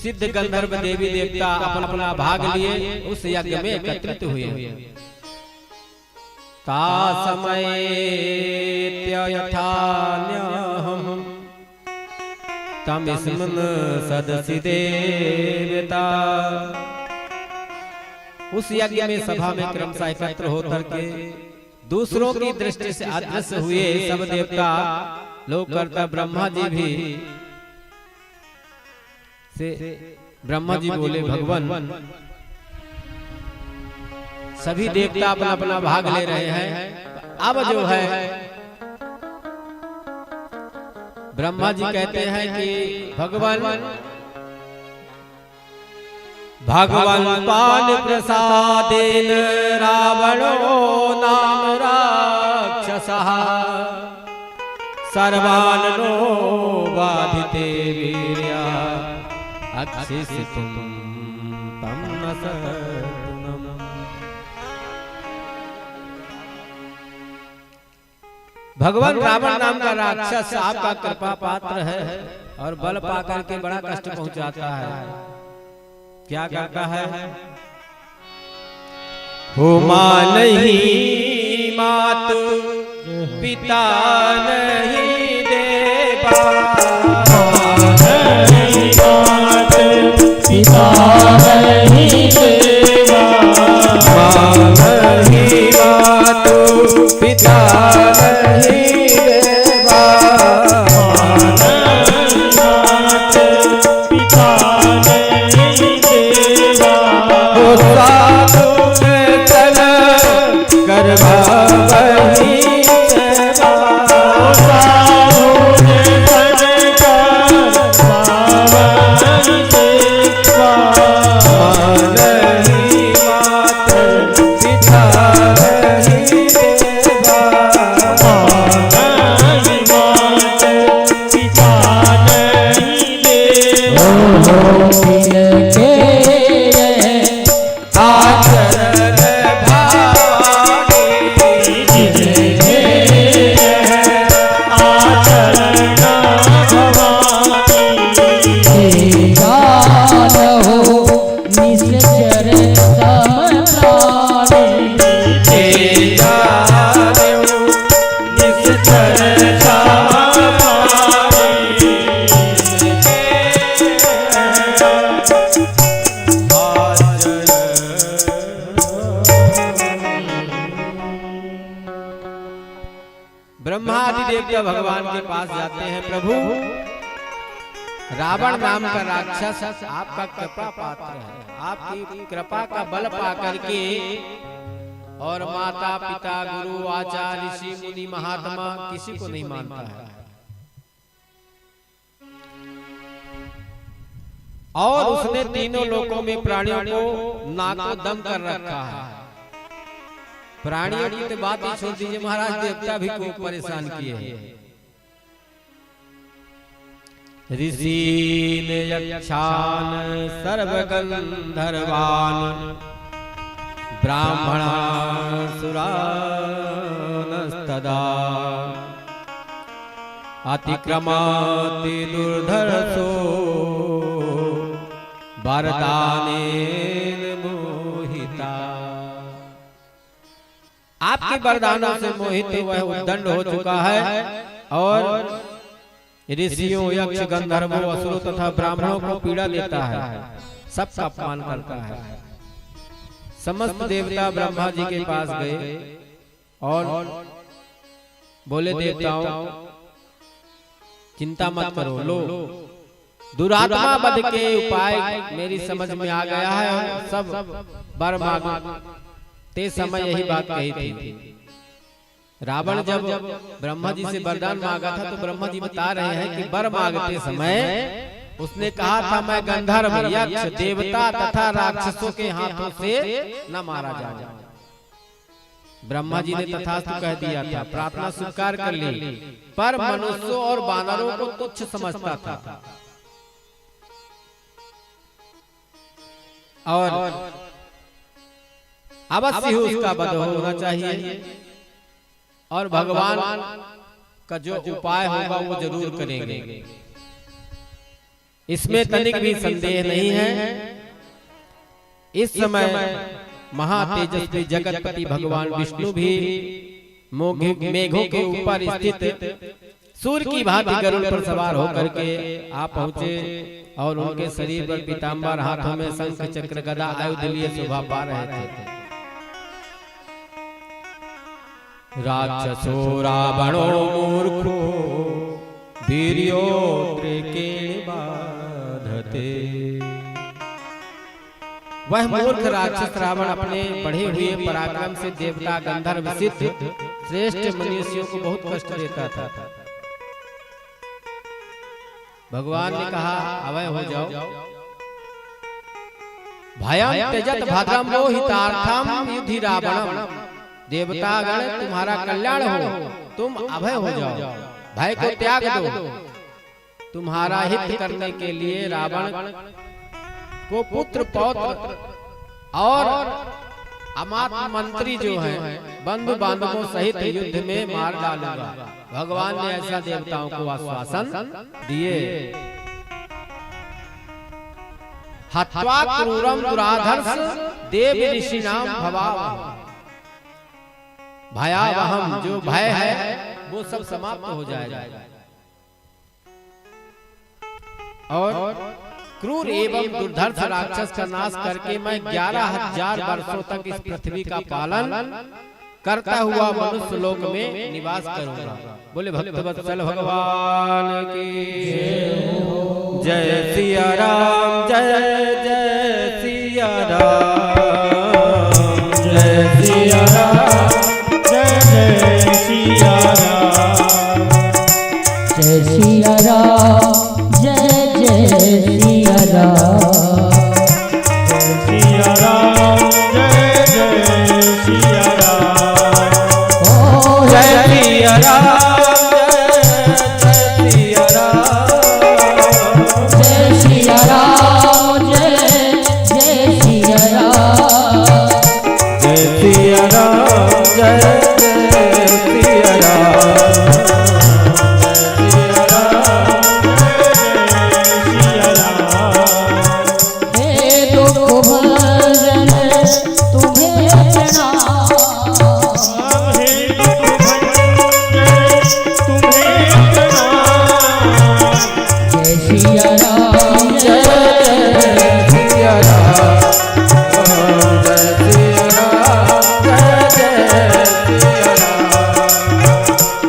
सिद्ध गंधर्व देवी देवता अपना अपना भाग लिए उस यज्ञ में एकत्रित हुए। ता समय यथान्यहं तमिस्मन् सदसि देवता। उस यज्ञ में सभा में क्रमशः एकत्र होकर के दूसरों की दृष्टि से अदृश्य हुए सब देवता लोग करता। ब्रह्मा जी भी से ब्रह्मा जी बोले भगवान सभी देवता अपना अपना भाग ले रहे हैं। अब जो है ब्रह्मा जी कहते हैं कि भगवान पान प्रसादेन रावणो नाम राक्षसः सर्वाननो बाधिते वीर्या अक्षिसितुं तं न सतुनम्। भगवान रावण नाम का राक्षस आपका कृपा पात्र है और बल पाकर के बड़ा कष्ट पहुंचाता है। क्या करता है? हो मां नहीं मात पिता नहीं देवा, नहीं मात पिता नहीं देवा, मां नहीं मात पिता नहीं देवा, नहीं मात पिता नहीं देवा। हो साधु चल करवा वही सेवा, हो साधु चल करवा वही सेवा, नहीं मात पिता नहीं देवा, नहीं मात पिता नहीं देवा। आचरण भागी आचरण भवानी हो निश्चर समतानी निश्चर ब्रह्मा आदि देवता भगवान के पास जाते हैं। प्रभु रावण नाम का राक्षस आपका कृपा पात्र है, आपकी कृपा का बल पाकर के और माता पिता गुरु आचार्य ऋषि मुनि महात्मा किसी को नहीं मानता है और उसने तीनों लोकों में प्राणियों को नाको दम कर रखा है। प्राणियों की तो बात ही छोड़ दीजिए, महाराज देवता भी को परेशान किए हैं। ऋषीन यक्षान सर्वगंधर्वान ब्राह्मणा सुरानस्तदा अतिक्रमाति दुर्धर्षो वरदानेन मोहिता। आपके वरदानों से मोहित वह उद्दंड हो चुका है और ऋषियों यक्ष गंधर्वों असुरों तथा ब्राह्मणों को पीड़ा देता है, सबका अपमान करता है। समस्त देवता ब्रह्मा जी के पास गए और बोले देवताओं चिंता मत करो, लो दुरात्मा वध के उपाय मेरी समझ में आ गया है, सब वर मांगते समय यही बात कही थी। रावण जब ब्रह्मा जी से वरदान मांगा था तो ब्रह्मा जी बता रहे हैं कि वर मांगते समय उसने कहा था मैं गंधर्व यक्ष देवता तथा राक्षसों के हाथों से न मारा जाए। ब्रह्मा जी ने तथास्तु कह दिया था, प्रार्थना स्वीकार कर ली, पर मनुष्यों और वानरों को तुच्छ समझता था और अवश्य ही उसका वध होना चाहिए और भगवान का जो उपाय होगा वो जरूर करेंगे। इसमें तनिक भी संदेह नहीं है। इस समय महातेजस्वी जगतपति भगवान विष्णु भी मेघों के ऊपर स्थित सूर्य की भांति गरुड़ पर सवार होकर के आ पहुंचे और उनके शरीर पर पीतांबर, हाथों में शंख चक्र गदा आयुध लिए शोभा पा रहे थे। राक्षसो रावणो मूर्खो वीर्योत्र के बाधते। वह मूर्ख राक्षस रावण अपने बढ़े हुए पराक्रम से देवता, गंधर्व, सिद्ध, श्रेष्ठ मनुष्यों को बहुत कष्ट देता था। भगवान ने कहा अभय हो जाओ। भयं त्यजत भद्रं मोहितार्थम युधि रावणम। देवतागण तुम्हारा कल्याण हो, तुम अभय हो जाओ, भय को त्याग दो। तुम्हारा हित करने के लिए रावण को पुत्र, पौत्र और अमात्य मंत्री जो हैं, बंधु बांधवों सहित युद्ध में मार डालूंगा। भगवान ने ऐसा देवताओं को आश्वासन दिए। हत्वा क्रूरम दुराधर्ष देव ऋषिनाम भवावह। भयावहम जो भय है वो सब समाप्त हो जाएगा। और क्रूर एवं दुर्धर्ष राक्षस का नाश करके मैं 11,000 वर्षों तक इस पृथ्वी का पालन करता हुआ मनुष्य लोक में निवास करूंगा। बोले भक्तवत्सल भगवान की जय सिया राम, जय जय सिया राम, जय सिया राम, जय जय सिया राम, जय सिया राम, जय जय सिया राम, सिया राम, जय जय सिया राम, ओ जय सिया राम, जय सिया राम, जय सिया राम, जय जय सिया राम, जय सिया राम, जय सिया राम, हे दुख भंजन तुम्हें प्रणाम, हे दुख भंजन तुम्हें प्रणाम, जय सिया राम, जय सिया राम, जय सिया राम, जय सिया राम।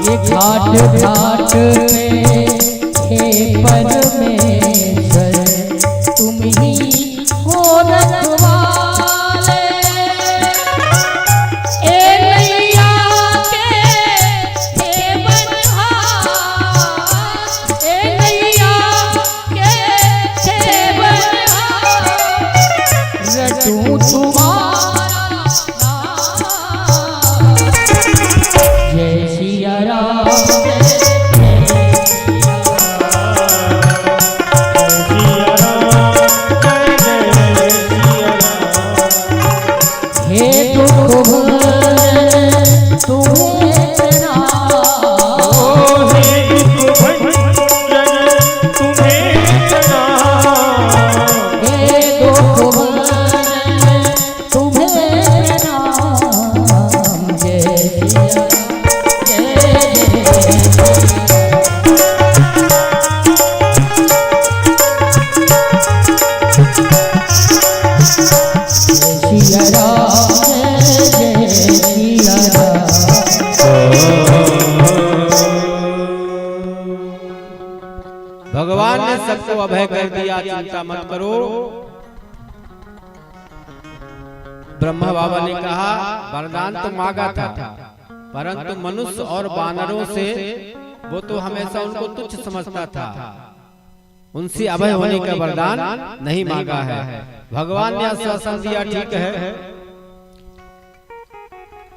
ये घाट घाट में हे परमेश्वर तुम ही हो रखवाले। ए नैया के हे बनिहार, ए नैया के हे बनिहार, रटूं तुम्हारा नाम। जय सिया राम, जय सिया राम, जय जय सिया राम, हे दुख भंजन तुम्हें प्रणाम, हे दुख भंजन तुम्हें प्रणाम, हे दुख भंजन तुम्हें प्रणाम। जय सिया जय सिया राम, जय सिया राम। भगवान ने सबको अभय कर दिया, चिंता मत करो। ब्रह्मा बाबा ने कहा वरदान तो मांगा था, परंतु मनुष्य और वानरों से वो तो हमेशा उनको तुच्छ समझता था, उनसे अभय होने का वरदान नहीं मांगा है। भगवान ने आश्वासन दिया ठीक है,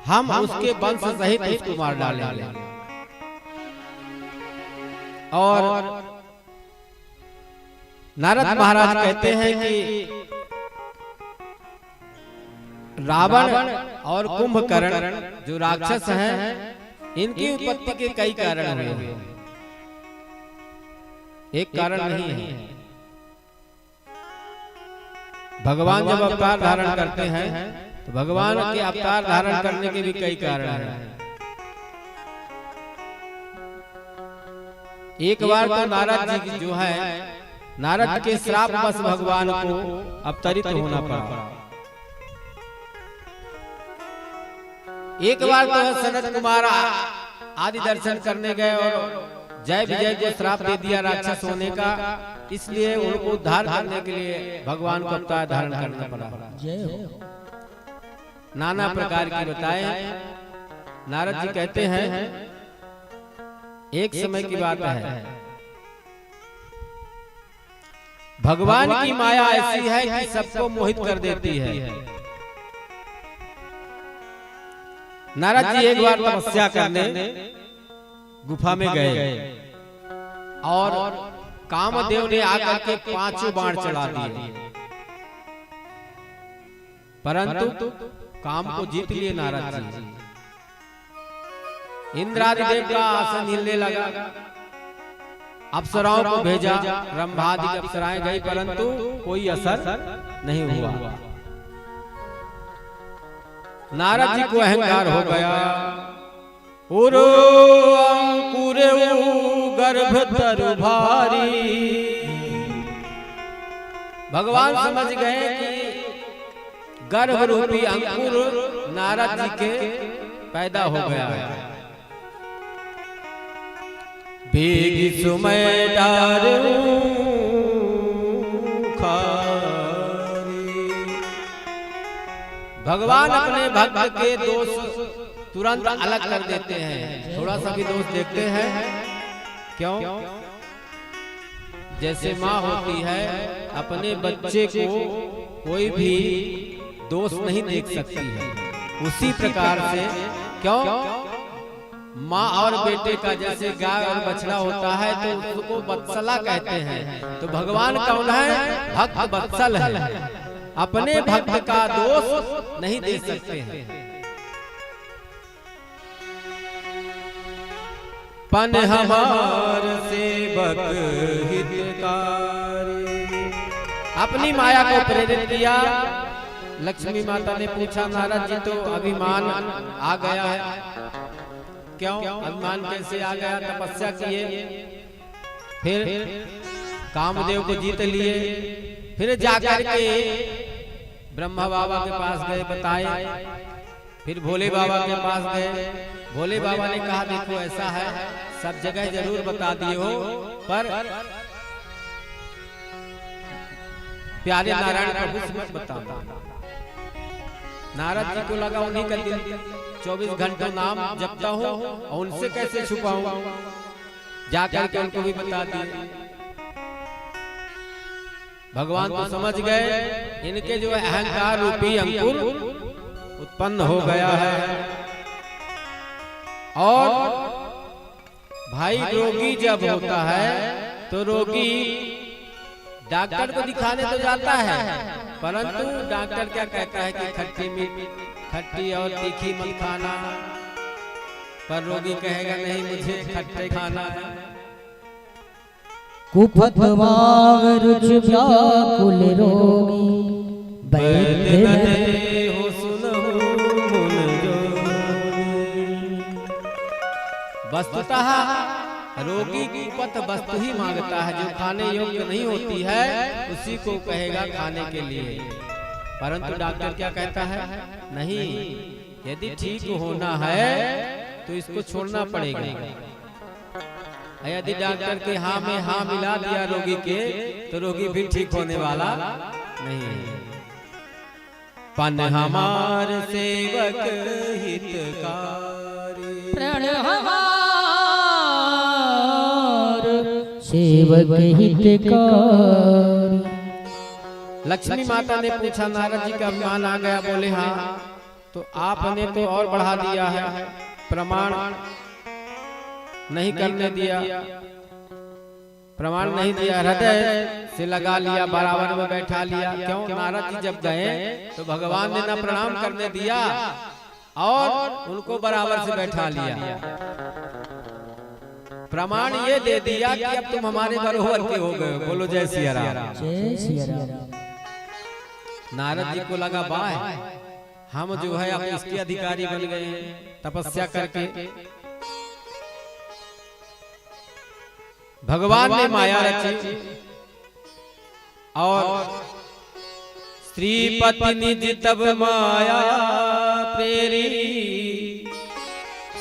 हम उसके वंश सहित उसको मार डालेंगे। और नारद महाराज कहते हैं कि रावण और कुंभकर्ण जो राक्षस हैं, इनकी उत्पत्ति के कई कारण हुए, एक कारण नहीं है। भगवान जब अवतार धारण करते हैं तो भगवान के अवतार धारण करने के भी कई कारण हैं। एक बार तो नारद जी जो है, नारद के श्राप बस भगवान को अवतरित होना पड़ा। एक बार तो सनत कुमार आदि दर्शन करने गए और जय विजय को श्राप दे दिया राक्षस होने का, इसलिए उनको उद्धार करने के लिए भगवान को अवतार धारण करना पड़ा। जय हो। नाना प्रकार की बताए। नारद जी कहते हैं एक समय की बात है, भगवान की माया ऐसी है कि सबको मोहित कर देती है। नारद जी एक बार तपस्या करने गुफा में गए और कामदेव ने आकर के 5 बाण चला दिए, परंतु काम को जीत लिए नारद जी। इंद्रादिदेव का आसन हिलने लगा, अप्सराओं को भेजा, रंभादि अप्सराएं गई, परंतु कोई असर नहीं हुआ। नारद जी को अहंकार हो गया। उरो अंकुर गर्भ तरु भारी। भगवान समझ गए कि गर्भ रूपी अंकुर नारद जी के पैदा हो गया है। भीगी सुमय डारूं खारी। भगवान अपने भक्त के दोष तुरंत अलग कर देते हैं, थोड़ा सा भी दोष देखते हैं। क्यों? जैसे माँ होती है अपने बच्चे को कोई भी दोष नहीं देख सकती है, उसी प्रकार से क्यों माँ और बेटे का जैसे गाय और बछड़ा होता है तो उसको वत्सला कहते हैं। तो भगवान कौन है? भक्त वत्सल है, अपने भक्त का दोष नहीं दे सकते हैं। पन हमार सेवक हितकारी। अपनी माया को प्रेरित किया। लक्ष्मी माता ने पूछा, नारद जी तो अभिमान आ गया है। क्यों अभिमान कैसे आ गया? तपस्या किए, फिर कामदेव को जीत लिए, फिर जाकर के ब्रह्मा बाबा के पास गए, बताए, फिर भोले बाबा के पास गए। भोले बाबा ने कहा देखो ऐसा है, सब जगह जरूर बता दिए हो, पर प्यारे नारायण प्रभु से मत बताना। नारद जी को लगा उन्हीं का दिन 24 घंटों नाम जपता हूँ और उनसे कैसे छुपाऊं, जाकर के उनको भी बता दिए। भगवान तो समझ गए इनके जो अहंकार रूपी अंकुर उत्पन्न हो गया है। और भाई रोगी जब होता है तो रोगी डॉक्टर को दिखाने तो जाता है, परंतु डॉक्टर क्या कहता है कि खट्टी और तीखी मत खाना, पर रोगी कहेगा नहीं मुझे खट्टे खाना है। कुपथ रुच व्याकुल रोगी वैद्य हो सुनहु मुन जोगी। वस्तुतः रोगी की कुपथ वस्तु ही मांगता है, जो खाने योग्य नहीं होती है उसी को कहेगा खाने के लिए। परंतु डॉक्टर क्या कहता है? नहीं, यदि ठीक होना है तो इसको छोड़ना पड़ेगा। यदि डॉक्टर के हाँ में हाँ मिला दिया रोगी के, तो रोगी भी ठीक होने वाला नहीं है। पन हमार सेवक हितकारी। प्रण हमार सेवक हितकारी। लक्ष्मी माता ने पूछा, नारद जी का अभिमान आ गया, बोले हाँ, तो आपने तो और बढ़ा दिया है, प्रमाण नहीं करने दिया, प्रमाण नहीं दिया, हृदय से लगा लिया, बराबर में बैठा लिया। क्यों? नारद जी जब गए तो भगवान ने ना प्रणाम करने दिया और उनको बराबर से बैठा लिया। प्रमाण ये दे दिया कि अब तुम हमारे बराबर के हो गए। बोलो जय सिया राम। जय सिया राम। नारद जी को लगा बाय हम जो है अब इसके अधिकारी बन गए हैं तपस्या करके। भगवान ने माया रची और श्रीपति निज तब माया प्रेरी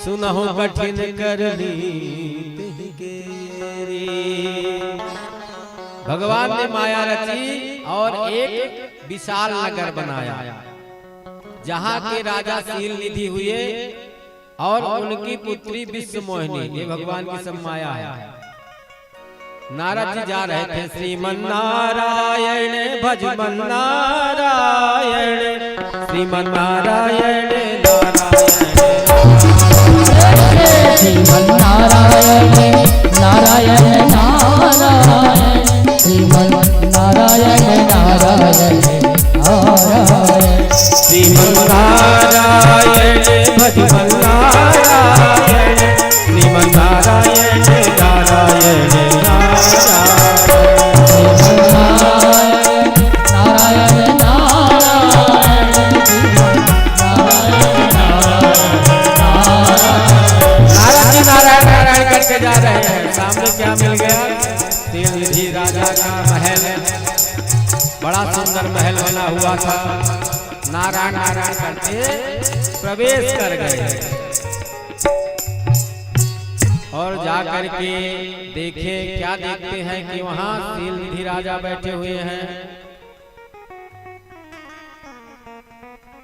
सुनहु कठिन करनी तिहि केरी। भगवान ने माया रची और एक विशाल नगर बनाया जहाँ के राजा शील निधि हुए और उनकी पुत्री विश्व मोहिनी। ये भगवान की सब माया है। नारद जी जा रहे थे श्रीमन नारायण भजमन नारायण श्रीमन नारायण श्रीमन नारायण नारायण नारायण श्रीमन नारायण नारायण नारायण श्रीमन नारायण भजमन नारायण श्रीमन नारायण नारायण जा रहे हैं। सामने क्या मिल गया? शील निधि राजा का महल, बड़ा सुंदर महल बना हुआ था। नारायण नारायण करते प्रवेश कर गए और जाकर के देखे, क्या देखते हैं कि वहां शील निधि राजा बैठे हुए हैं।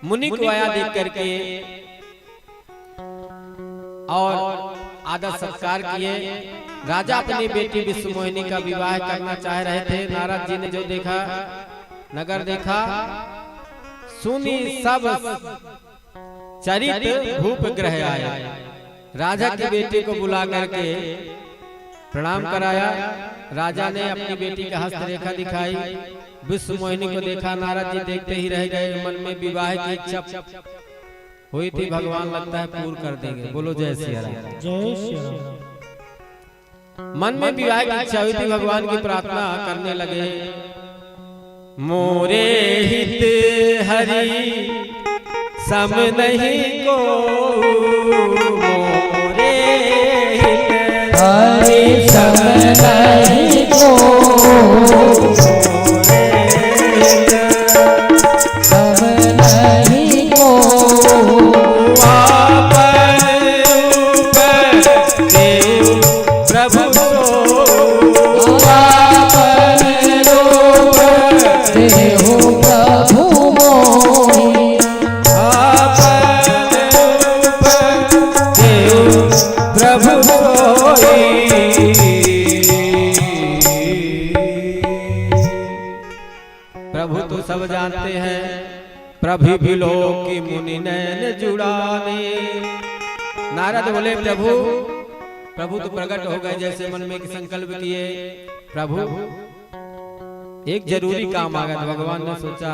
मुनि को आया देख करके और आदर सत्कार किए। राजा अपनी बेटी विश्व मोहिनी का विवाह करना चाह रहे थे। नारद जी ने जो देखा, नगर देखा, सुनी सब चरित भूप ग्रह आया। राजा की बेटी को बुला करके प्रणाम कराया। राजा ने अपनी बेटी का हस्तरेखा दिखाई, विश्व मोहिनी को देखा। नारद जी देखते ही रह गए। मन में विवाह की इच्छा हुई थी, भगवान लगता है पूर्ण कर देंगे। बोलो जय सिया राम। जय श्री राम। मन में विवाह की इच्छा हुई थी, भगवान की प्रार्थना करने लगे। मोरे हित हरि सम नहीं को, मोरे हित हरि सम नहीं को, सम नहीं को। प्रभु तो सब जानते हैं, प्रभु भी लोग की मुनि नैन जुड़ाने। नारद बोले प्रभु, प्रभु तो प्रकट हो गए जैसे मन में संकल्प किए। प्रभु एक जरूरी काम आ गया। भगवान ने सोचा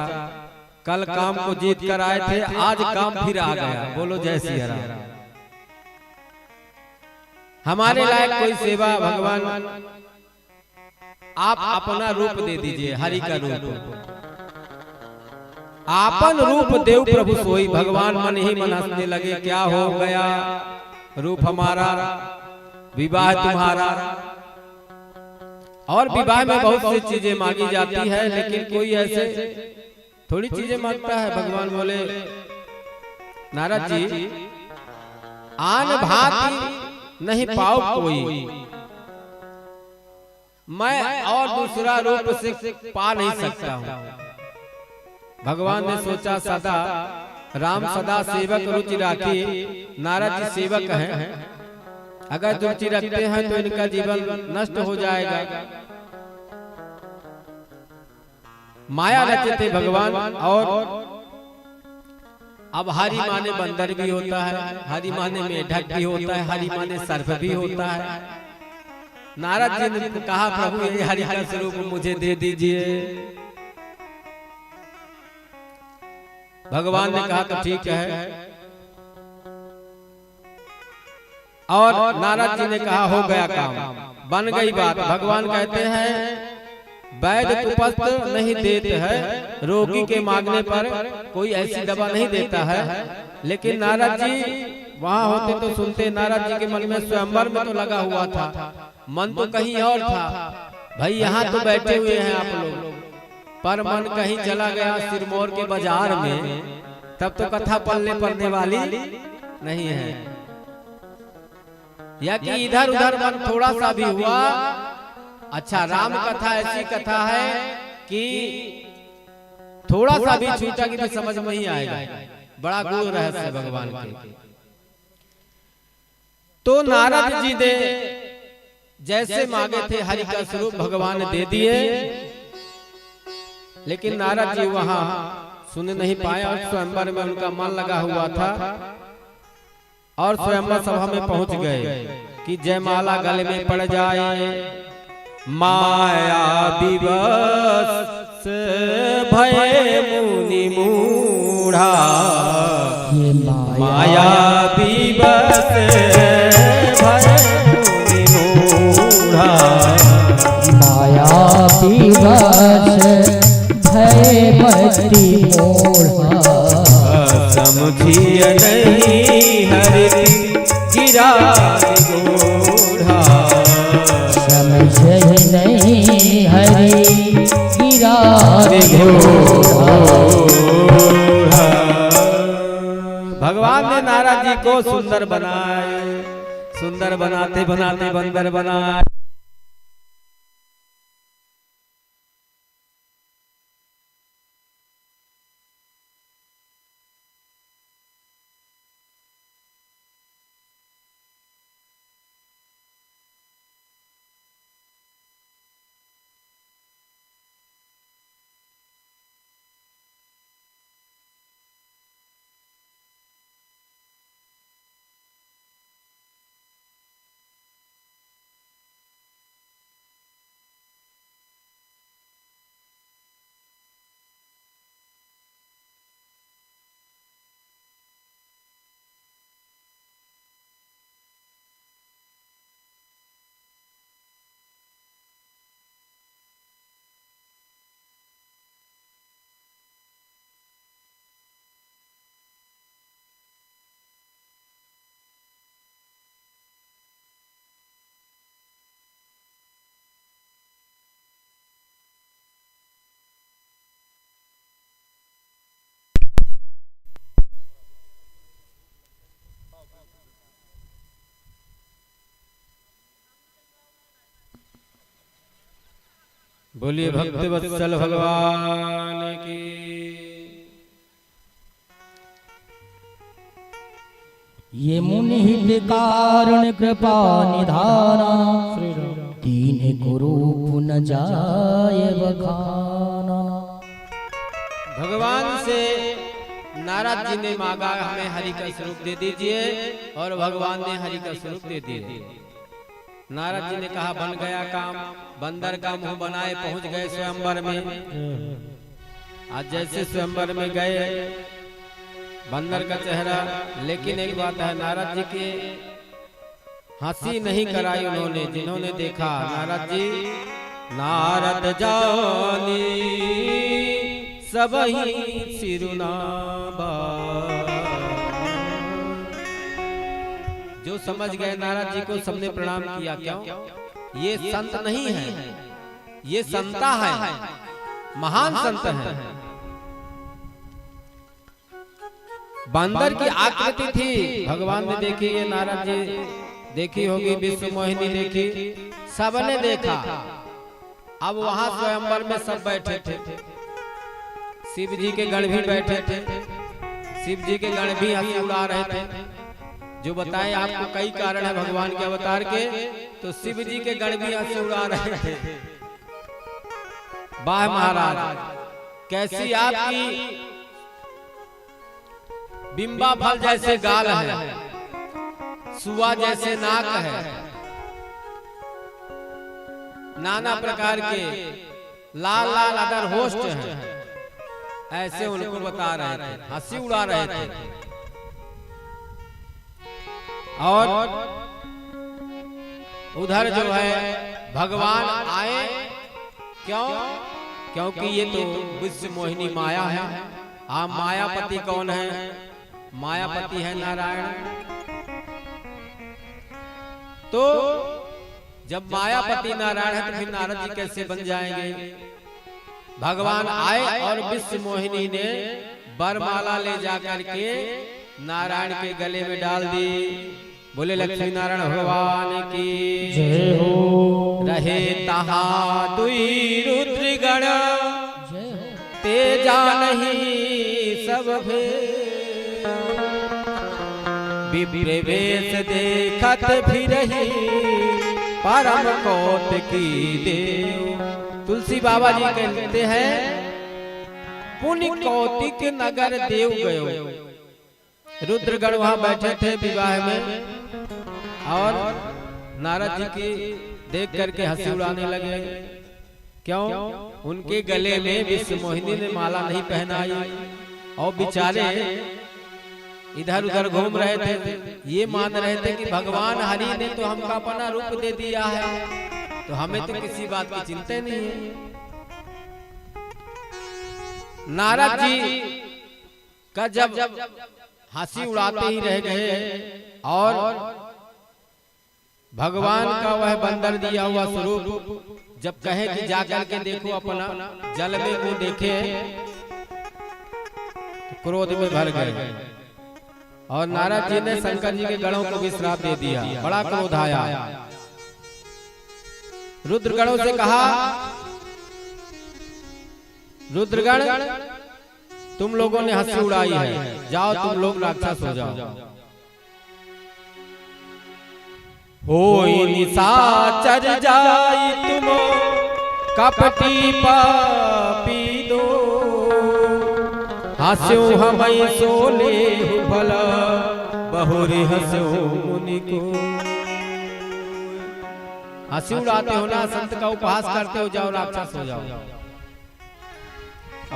कल काम को जीत कर आए थे, आज काम फिर आ गया। बोलो जय सिया राम। हमारे लायक कोई सेवा भगवान आप अपना रूप दे दीजिए, हरि का रूप। आपन रूप देव प्रभु सोई। भगवान मन ही मन हंसने लगे, क्या हो गया रूप हमारा, विवाह तुम्हारा। और विवाह में बहुत सी चीजें मांगी जाती है, लेकिन कोई ऐसे थोड़ी चीजें मांगता है। भगवान बोले नारद जी, आन भांति नहीं पाओ कोई, मैं और दूसरा रूप से पा नहीं सकता हूँ। भगवान ने सोचा सदा राम सदा सेवक रुचि राखी। नारद जी सेवक हैं, अगर रुचि रखते हैं तो इनका जीवन नष्ट हो जाएगा। माया रचे थे भगवान। और अब हरि माने बंदर भी होता है, हरि माने मेढक भी होता है, हरि माने सर्प भी होता है। नारद जी ने कहा प्रभु ये हरि का स्वरूप मुझे दे दीजिए। भगवान ने कहा तो ठीक है। और नारद जी ने कहा हो गया काम, बन गई बात। भगवान कहते हैं वैद्य कुपथ नहीं देते है, रोगी के मांगने पर कोई ऐसी दवा नहीं देता है। लेकिन नारद जी वहाँ होते तो सुनते। नारद जी के मन में स्वयंवर में तो लगा हुआ था, मन तो कहीं और था। भाई यहाँ तो बैठे हुए हैं आप लोग, पर मन कहीं चला गया सिरमौर के बाजार में, तब तो कथा पढ़ने वाली नहीं है। या कि इधर उधर मन थोड़ा सा भी हुआ। अच्छा, राम कथा ऐसी कथा है कि थोड़ा सा भी छूटा कि तो समझ में ही आएगा। बड़ा गूढ़ रहस्य भगवान के। तो नारद जी ने जैसे मांगे थे हरि का स्वरूप भगवान ने दे दिए। लेकिन नारद जी वहां सुन नहीं पाए और स्वयंवर में उनका मन लगा हुआ था। और स्वयंवर सभा में पहुंच गए कि जयमाला गले में पड़ जाए। माया विवश भय मुनि मूढ़ा, माया विवश भय मुनि मूढ़ा, माया विवश भय मति मूढ़ा, समझिय नहीं हरि गिरा गोढ़ा, समझ नहीं हरि गिरा घोड़ा। भगवान ने नारद जी को सुंदर बनाए, सुंदर बनाते बनाते बंदर बनाए। बोलिए भक्त वत्सल भगवान की। ये मुनि हित कारण कृपा निधाना, दीन कुरूप न जाय बखाना। भगवान से नारद जी ने मांगा हमें हरि का स्वरूप दे दीजिए, और भगवान ने हरि का स्वरूप दे दिए। नारद जी ने कहा बन गया काम। बंदर का मुंह बनाए पहुंच गए स्वयंवर में। आज जैसे स्वयंवर में गए बंदर का चेहरा, लेकिन एक बात है, नारद जी के हंसी नहीं कराई उन्होंने। जिन्होंने देखा नारद जी, नारद जानी सबही सिरुनाबा। जो समझ गए नारद जी को सबने प्रणाम किया। क्यों? ये संत नहीं है, ये संता है, महान संत है। बंदर की आकृति थी, भगवान ने देखी। ये नारद जी देखी होगी, विश्व मोहिनी देखी, सबने देखा। अब वहां स्वयंवर में सब बैठे थे। शिव जी के गण भी बैठे थे। शिव जी के गण भी हंसी उड़ा रहे थे। जो बताए आपको कई कारण है भगवान के अवतार के, तो शिव जी के गण भी हंसी उड़ा रहे थे। वाह महाराज, कैसी आपकी बिंबा फल जैसे गाल है, सुआ जैसे नाक है, नाना प्रकार के लाल लाल अदर होस्ट हैं। ऐसे उनको बता रहे थे, हंसी उड़ा रहे थे। और उधर जो है भगवान आए क्यों? क्योंकि ये तो विश्व मोहिनी माया है। आप मायापति कौन है? मायापति है नारायण। तो जब मायापति नारायण है तो फिर नारद जी कैसे बन जाएंगे? भगवान आए और विश्व मोहिनी ने वरमाला ले जाकर के नारायण के गले में डाल दी। बोले लक्ष्मी नारायण भगवान की जय हो। रहे तहा दुई रुद्रगण तेजा नहीं सब विवेश देखत फिरहि परम कौतुकी देव। तुलसी बाबा जी कहते हैं पुण्य कौतिक नगर देव गयो। रुद्रगण वहां बैठे थे विवाह में और नारद जी की देख करके हंसी उड़ाने लगे। क्यों? उनके गले में विश्व मोहिनी ने माला नहीं पहनाई और बेचारे इधर उधर घूम रहे थे। ये मान रहे थे कि भगवान हरि ने तो हमको अपना रूप दे दिया है, तो हमें तो किसी बात की चिंता नहीं है। नारद जी का जब हंसी उड़ाते ही रह गए और भगवान का वह बंदर दिया हुआ स्वरूप जब कहे कि जाकर के देखो अपना जल में वो देखे तो क्रोध में भर गए और नारद जी ने शंकर जी के गणों को भी श्राप दे दिया। बड़ा क्रोध आया। रुद्रगणों से कहा, रुद्रगण तुम लोगों ने हंसी उड़ाई है, जाओ तुम लोग राक्षस हो जाओ। होई निशाचर जाई तुम कपटी पापी दो, हंस्यो हमई सोले भला बहुरी हंस्यो मुनि को। हंसी उड़ाते हो ना, संत का उपहास करते हो, जाओ राक्षस हो जाओ।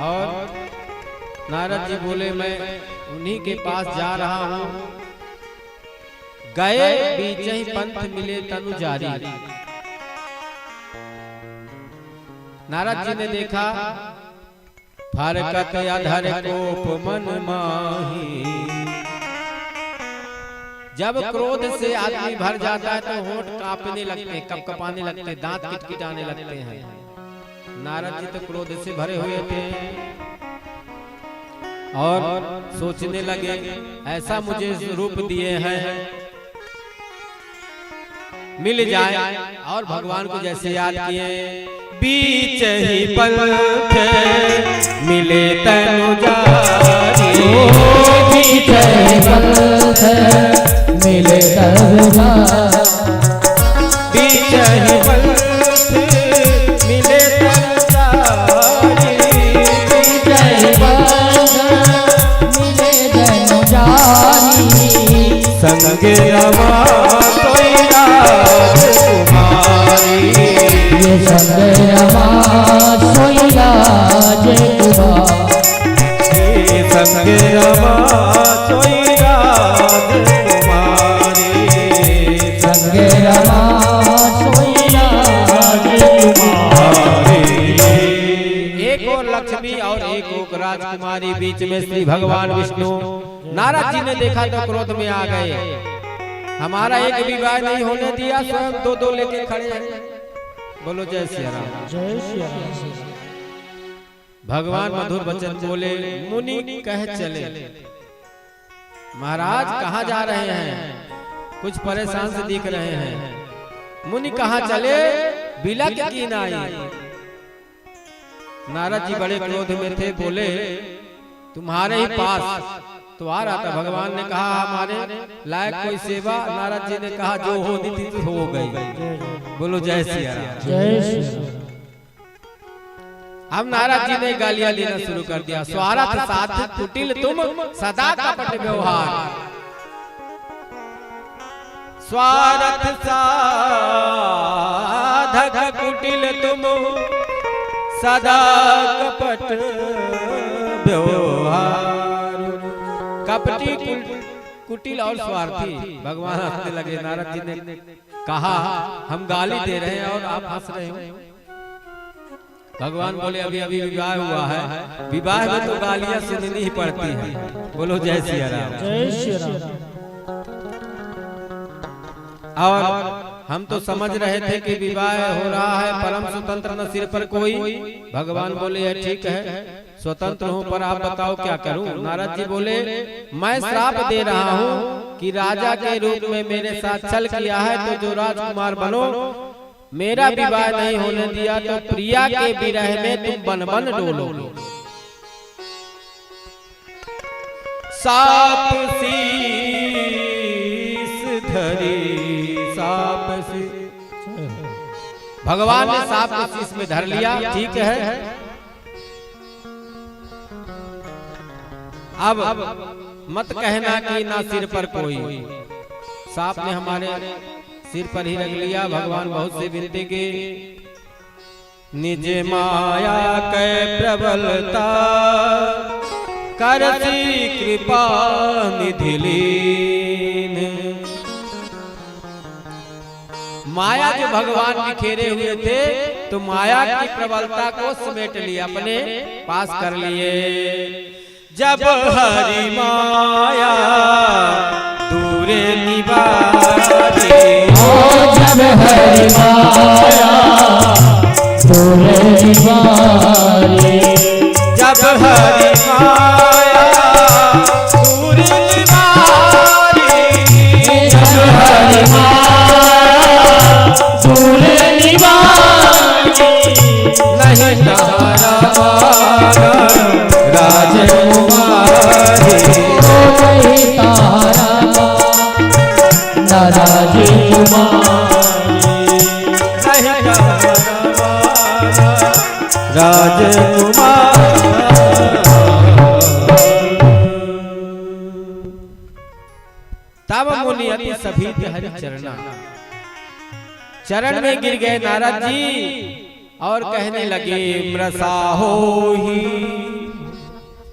और नारद जी बोले मैं उन्हीं के पास जा रहा हूं। गए बीच ही पंथ मिले तनु जारी। नारद जी ने देखा फरकत अधर कोप मन माही। जब क्रोध से आदमी भर जाता है तो होंठ कांपने लगते हैं, कपकपाने लगते हैं, दांत किटकिटाने लगते हैं। नारद जी तो क्रोध से भरे हुए थे और सोचने लगे ऐसा मुझे रूप दिए हैं, मिल जाए। और भगवान को जैसे याद किए, बीच ही पंथ मिले तनु जारी। बीच ही पंथ मिले तनु जारी। बीच ही पंथ मिले तनु जारी। बीच ही पंथ मिले तनु जारी। संग रमा कोई राजकुमारी। ये संग रमा सोई राजकुमारी। ये संग रमा सोई राजकुमारी। संग रमा सोई राजकुमारी। एक और लक्ष्मी और एक और राजकुमारी, बीच में श्री भगवान विष्णु। नारद जी ने देखा तो क्रोध में आ गए। हमारा एक विवाह नहीं होने दिया, स्वयं दो दो लेके खड़े हैं। बोलो जय श्री राम। जय श्री राम। भगवान मधुर वचन बोले, मुनि कह चले। महाराज कहाँ जा रहे हैं? कुछ परेशान से दिख रहे हैं। मुनि कहाँ चले? बिलक की नाई। नारद जी बड़े क्रोध में थे, बोले तुम्हारे ही पास तो आ रहा था। भगवान ने कहा हमारे लायक कोई सेवा? नारद जी ने कहा जो होनी थी तो हो गई। बोलो जय श्री राम। जय श्री राम। अब नारद जी ने गालियां लेना शुरू कर दिया। स्वार्थ साध कुटिल तुम सदा कपट व्यवहार। स्वार्थ साधक कुटिल तुम सदा कपट व्यवहार। कपटी कुटिल और स्वार्थी। भगवान हंसने लगे। नारद जी ने कहा हम गाली दे रहे हैं और आप हंस रहे हो। भगवान बोले अभी अभी विवाह हुआ है, विवाह में तो गालियां सुननी ही पड़ती है। बोलो जय सिया राम। जय श्री राम। और हम तो समझ रहे थे कि विवाह हो रहा है, परम स्वतंत्र न सिर पर कोई। भगवान बोले है ठीक है, स्वतंत्र हूँ, पर आप बताओ क्या करूं। नारद जी बोले मैं श्राप दे रहा हूँ कि राजा के रूप में मेरे साथ छल किया है, तो जो राजकुमार बनो, मेरा विवाह नहीं होने दिया तो प्रिया के विरह में तुम बन बन डोलो। साप शीस धरी साप शीस, भगवान ने साप को शीस में धर लिया, ठीक है। अब मत कहना कि ना सिर पर कोई, सांप ने हमारे सिर पर ही रख लिया। भगवान बहुत से विनती की, निज माया कै प्रबलता करती कृपा निधि लीन। माया जो भगवान बिखेरे हुए थे, तो माया की प्रबलता को समेट लिया, अपने पास कर लिए। जब हरि माया दूरे निवारे, जब हरि माया दूरे निवारे, जब हरि माया दूरे निवारे, जब हरि माया दूरे निवारे, नहीं तारा राजकुमारी, नहीं तारा राजकुमार। तब मुनि अति सभी हरि चरणा, चरण में गिर गए नारद जी और कहने लगे मृषा होहि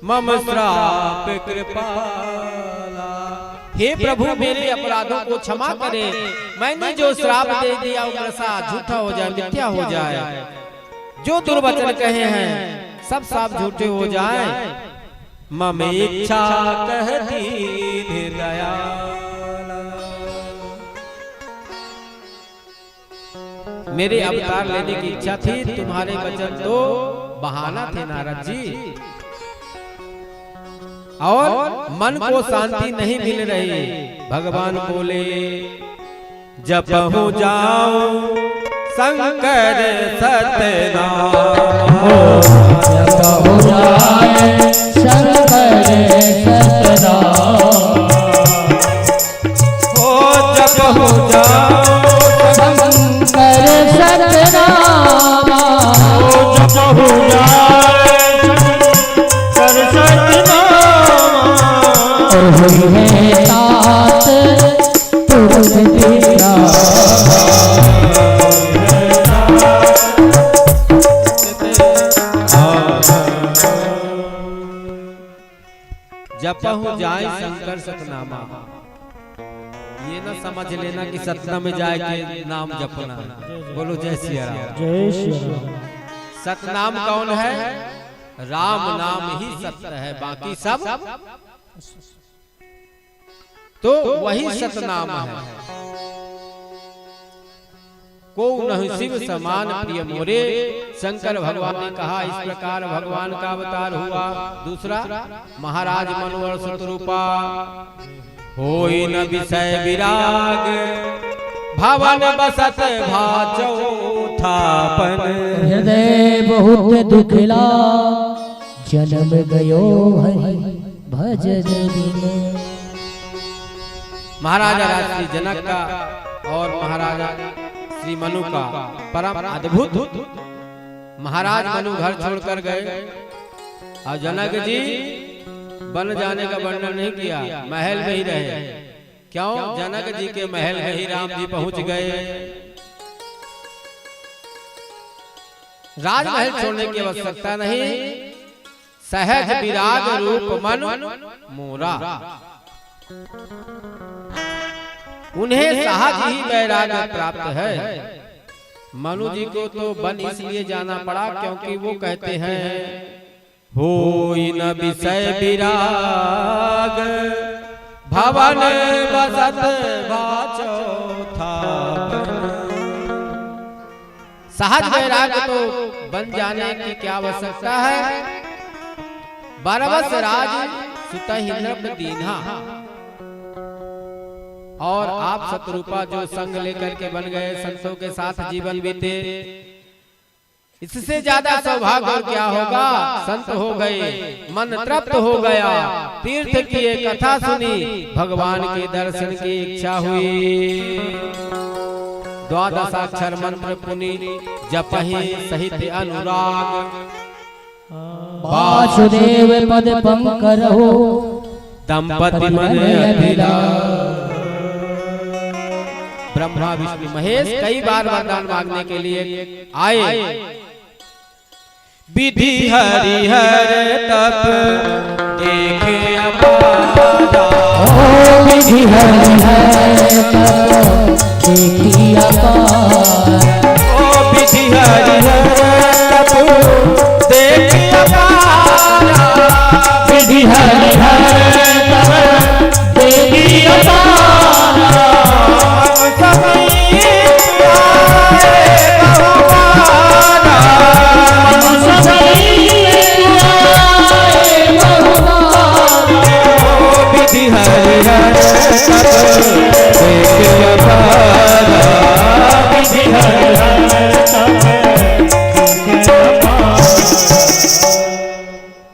मम श्राप कृपाला। हे प्रभु मेरे अपराधों को क्षमा करे, मैंने जो श्राप दे दिया वो मृषा झूठा हो जाए, मिथ्या हो जाए। जो दुर्वचन कहे हैं सब साफ झूठे हो जाए। मम इच्छा कहती दयाला, मेरे अवतार लेने की इच्छा थी, तुम्हारे वचन तो बहाना थे नारद जी, और मन को शांति नहीं मिल रही। भगवान बोले जपहु जाऊं शंकर सतनाम, जपहु जाए शंकर सतनाम, हो जपहु जाऊं शंकर सतनाम, ओ जपहु जाए शंकर सतनाम, हुई है तात तुरंत तेरा। जपहु जाए शंकर सतनामा, ये ना समझ लेना कि सतना में जाए के नाम जपना। बोलो जय सिया राम। जय श्री राम। सतनाम कौन है? राम नाम ही सत्य है, बाकी सब तो वही सतनाम है। को नहीं शिव समान प्रिय मोरे, शंकर भगवान ने कहा। इस प्रकार भगवान का अवतार हुआ। दूसरा महाराज मनोहर शत्रुपा, होई न विषय विराग, भवन बसत भाचौ थापन, हृदय बहुत दुखला, जन्म गयो हरि भजन बिन। महाराजा श्री जनक का और महाराजा श्री मनु का परम अद्भुत। महाराज मनु घर छोड़कर गए और जनक जी बन जाने का वर्णन नहीं किया, महल में ही रहे। क्यों? जनक जी के महल में ही राम जी पहुंच गए। राजमहल छोड़ने की आवश्यकता नहीं, सहज विराग रूप मन मोरा, उन्हें सहज ही वैराग्य प्राप्त है। मनु जी को तो वन इसलिए जाना पड़ा क्योंकि वो कहते हैं हो न विषय विराग भवन बसत चौथा। सहज वैराग तो बन जाने की क्या आवश्यकता है। 12 वर्ष राज सुतहिन्द्र दीन्हा, और आप शत्रुपा जो संग लेकर के बन गए, संतों के साथ जीवन बीते, इससे ज्यादा सौभाग्य और क्या होगा। संत हो गए, मन तृप्त हो गया, तीर्थ की एक कथा सुनी, भगवान के दर्शन की इच्छा हुई। 12 मंत्र पुनि जपहि सहित अनुराग। वासुदेव पद पंकरहो दंपति मन अभिलाष। ब्रह्मा विष्णु महेश कई बार वरदान मांगने के लिए आए। विधि हरिहर तप देखे अपारा। विधि हरिहर तप देखी अपार। विधि हरिहर तप देखी अपारा। विधि हरिहर तप देखी अपार।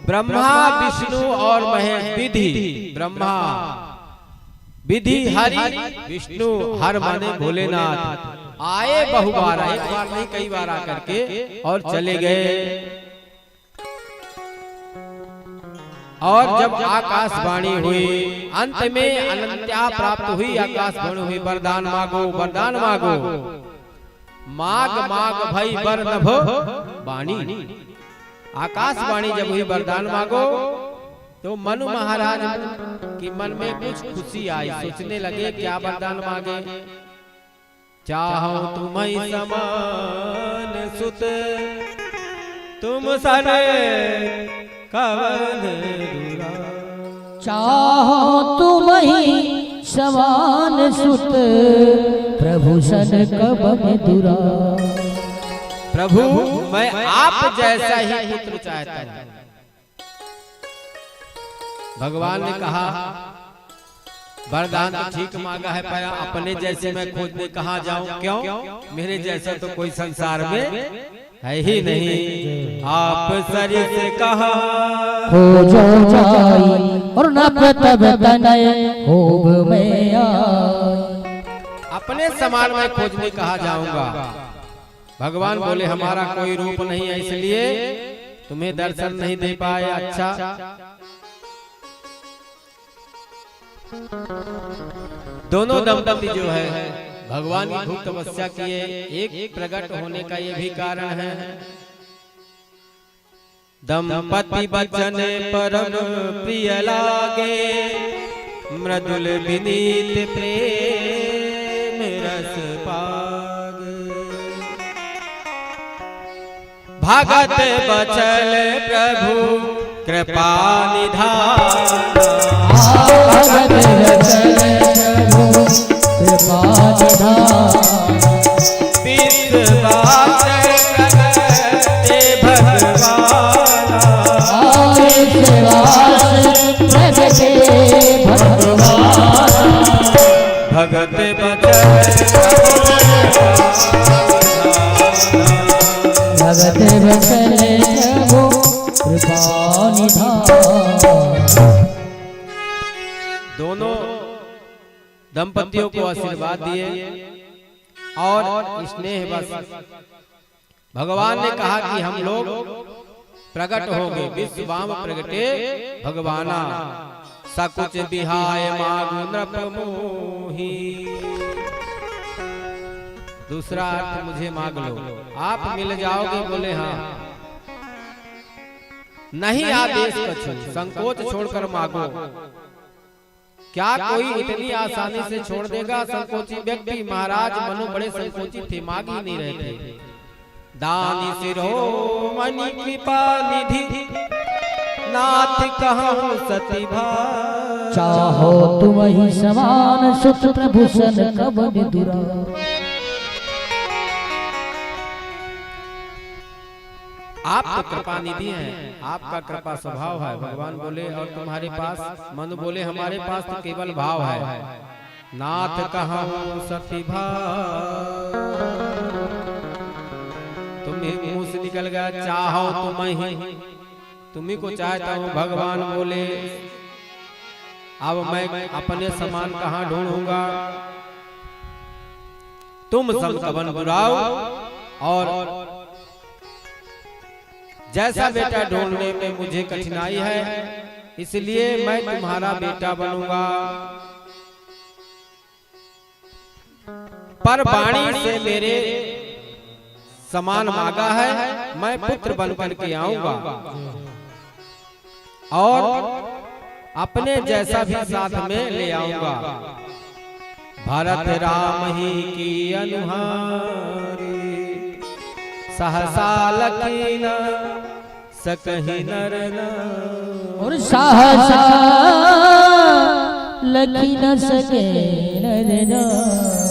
ब्रह्मा विष्णु और महेश। विधि ब्रह्मा, विधि हरि विष्णु, हर माने भोलेनाथ। आए बहुबार, एक बार नहीं कई बार आकर के और चले गए। और जब आकाशवाणी हुई, अंत में अनंत्या प्राप्त हुई। आकाशवाणी हुई, वरदान मांगो, वरदान मांगो। माग माग भई वर नभो वाणी। आकाशवाणी जब हुई, वरदान मांगो, तो मनु महाराज की मन में कुछ खुशी आई। सोचने लगे क्या वरदान मांगे। चाहो तुम्हें समान सुत तुम सन कवन दुरा। चाहो तुम्हीं समान सुत प्रभु सन कवन दुरा। प्रभु मैं आप जैसा ही पुत्र चाहता हूं। भगवान ने कहा वरदान तो ठीक मांगा है, पाया अपने जैसे मैं खोजने कहाँ जाऊं। क्यों, मेरे जैसा तो कोई संसार में है ही नहीं। आप सरी से कहा खोजो जाई और नभ तब तनय होब में आए। अपने समान में खोजने कहाँ जाऊंगा। भगवान बोले हमारा कोई रूप नहीं है, इसलिए तुम्हें दर्शन नहीं दे पाए। अच्छा, दोनों दंपति जो है भगवान की खूब तपस्या किए। एक प्रकट होने का ये भी कारण है। दंपति बचन परम प्रिय लागे, मृदुल विनीत प्रेम रस पाग। भगत बचल प्रभु कृपा निधान। भगत बचल प्रभु कृपा निधान। विश्वास करते भगवान। भगत भगत बचल प्रभु कृपा निधान। दोनों दंपतियों को आशीर्वाद दिए और स्नेह बस भगवान ने कहा कि हम लोग प्रकट होंगे। विश्वाम प्रगटे भगवाना, सकुच बिहाय मागु नृप मोही। दूसरा अर्थ मुझे मांग लो, आप मिल जाओगे। बोले हाँ। नहीं आदेश कछु, संकोच छोड़कर मांगो। क्या कोई इतनी आसानी से छोड़ देगा संकोची व्यक्ति? महाराज मनु बड़े संकोची थे, मांग ही नहीं रहे थे। दानी शिरोमणि कृपा निधि नाथ कहूँ सती भाई, चाहो तुम ही समान सुत प्रभूषण कवन दुरा। आप तो कृपा निधि हैं, आपका कृपा स्वभाव है। भगवान बोले और तुम्हारे पास, मनु बोले हमारे पास तो केवल भाव है। नाथ कहूँ सती भाई, तुम्हें मुंह से निकल गया चाहो तुम ही, तुम्ही को चाहता हूँ। भगवान बोले अब मैं अपने समान कहाँ ढूंढूंगा, तुम सब कवन बुराओ, और जैसा बेटा ढूंढने में मुझे कठिनाई है, इसलिए मैं तुम्हारा बेटा बनूंगा। पर वाणी से मेरे समान मांगा है, मैं पुत्र बनकर के आऊंगा और अपने जैसा भी साथ में ले आऊंगा। भरत राम ही की अनुहारी, सहसा लकीन सकहि नर नारी, और सहसा लखी न सके नर नारी।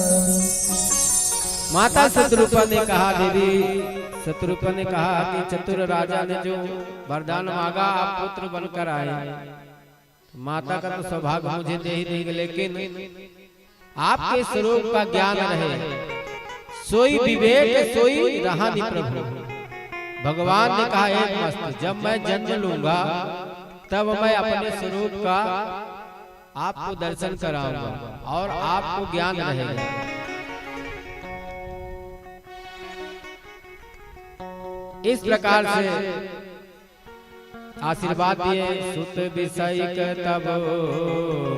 माता शत्रुपा ने कहा, देवी शत्रुपा ने कहा कि चतुर राजा ने जो वरदान मांगा आप पुत्र बनकर आए, माता का तो सौभाग्य मुझे दे ही देंगे, लेकिन आपके स्वरूप का ज्ञान रहे, सोई विवेक सोई रहानि प्रभु। भगवान ने कहा एक मस्त, जब मैं जन्म लूंगा तब मैं अपने स्वरूप का आपको दर्शन कराऊंगा और आपको ज्ञान रहेगा। इस प्रकार से आशीर्वाद दिए। सुत विषय तब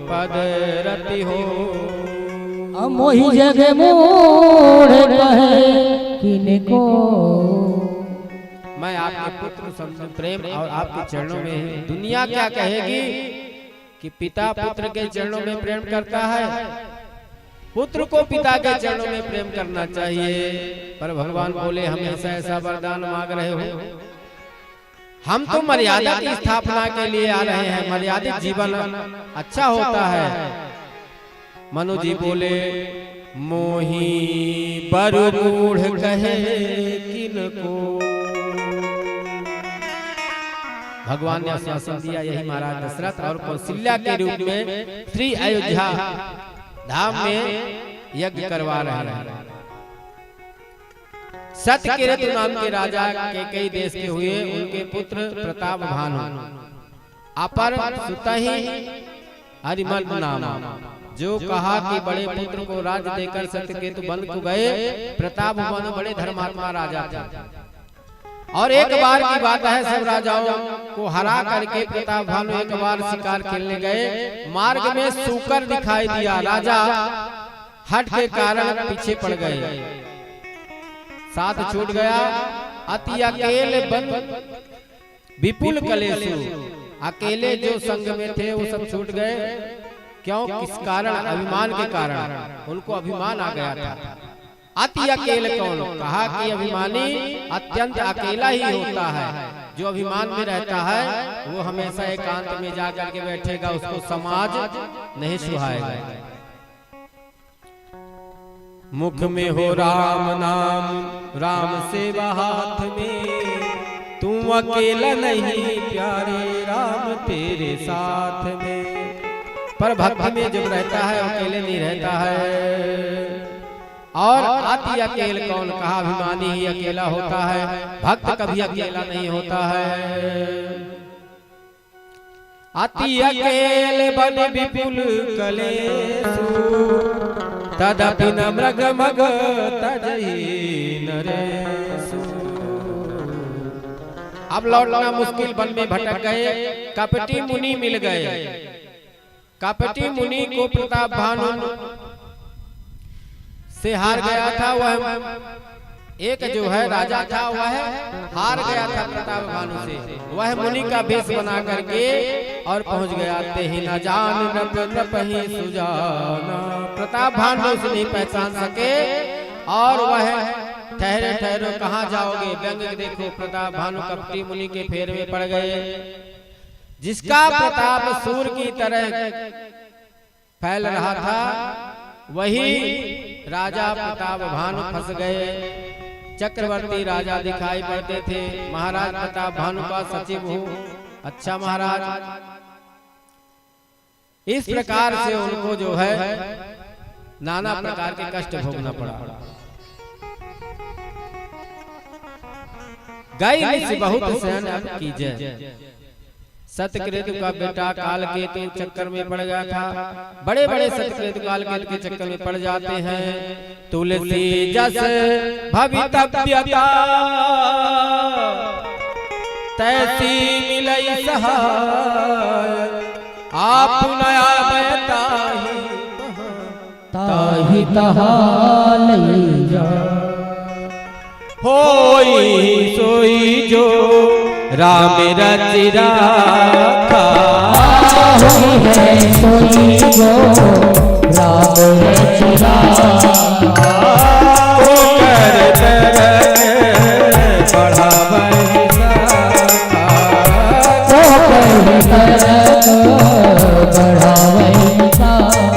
पद रति हो, मोहि जग मोड़ कहे किनको। मैं आपके पुत्र समझ प्रेम और आपके चरणों में है। दुनिया क्या कहेगी कि पिता पुत्र के चरणों में प्रेम करता है, पुत्र को पिता के चरणों में प्रेम करना चाहिए। पर भगवान बोले हमेशा ऐसा वरदान मांग रहे हो, हम तो मर्यादा की स्थापना के लिए आ रहे हैं, मर्यादित जीवन अच्छा होता है। मनु जी बोले मोही बरु मूढ़ कहे किनको। भगवान ने आश्वासन दिया, यही महाराज दशरथ और कौशल्या के रूप में श्री अयोध्या धाम में यज्ञ करवा रहे हैं। सत्यकीर्ति नाम के राजा के कई देश के हुए, उनके पुत्र प्रताप भानु अपर सुतहि हरिमल नाम, जो कहा कि बड़े पुत्र को राज देकर सत्यकेतु बन को गए। प्रताप भानु बड़े धर्मात्मा राजा थे और एक बार की बात है, सब राजाओं को हरा करके प्रताप भानु एक बार शिकार खेलने गए। मार्ग में सूकर दिखाई दिया, राजा हट के कारण पीछे पड़ गए, साथ छूट गया। अति अकेले बन विपुल कलेशु, अकेले जो संग में थे वो सब छूट गए। क्यों? किस कारण? अभिमान के कारण, उनको अभिमान आ गया था। अति अकेले कौन? कहा कि अभिमानी अत्यंत अकेला ही होता है। जो अभिमान में रहता है वो हमेशा एकांत में जाकर के बैठेगा, उसको समाज नहीं सुहाएगा। मुख में हो राम नाम, राम सेवा हाथ में, तू अकेला नहीं प्यारे, राम तेरे साथ में। पर भक्ति में जब रहता है अकेले नहीं रहता है। और अति अकेल कौन? कहा अभिमानी ही अकेला होता है, भक्त कभी अकेला नहीं होता है। अति अकेल बन विपुल कलेशु, तदपि न मृग मग तजहि नरेशु। अब लौटना मुश्किल, वन में भटक गए, कपटी मुनि मिल गए। कपटी मुनि को प्रताप भानु से हार गया था। वह एक जो है राजा था, वह हार गया था प्रताप भानु से। वह मुनि का भेष बना करके और पहुंच गया। ते ही न जान नप नप ही सुजाना। प्रताप भानु उसे नहीं पहचान सके और वह ठहरे ठहरो कहाँ जाओगे। व्यंग देखो प्रताप भानु कपटी मुनि के फेर में पड़ गए। जिसका प्रताप सूर्य की तरह फैल रहा था वही राजा प्रताप भानु फंस गए। चक्रवर्ती राजा दिखाई पड़ते थे। महाराज प्रताप भानु का सचिव हूँ। अच्छा महाराज। इस प्रकार से उनको जो है नाना प्रकार के कष्ट भोगना पड़ा। गई से बहुत सहन अब कीजिए। सतकृत का बेटा कालकेतु चक्कर में पड़ गया था। बड़े बड़े सतकृत कालकेतु के चक्कर में पड़ जाते हैं। तुलसी जस भवितव्यता तैसी मिलई सहाय। आप नया बता ताहि तहा लई जा। होई सोई जो राम रचि राखा। होई है सोई जो राम रचि राखा। ओ कर तरक बढ़ावै साखा। ओ कर तरक बढ़ावै साखा।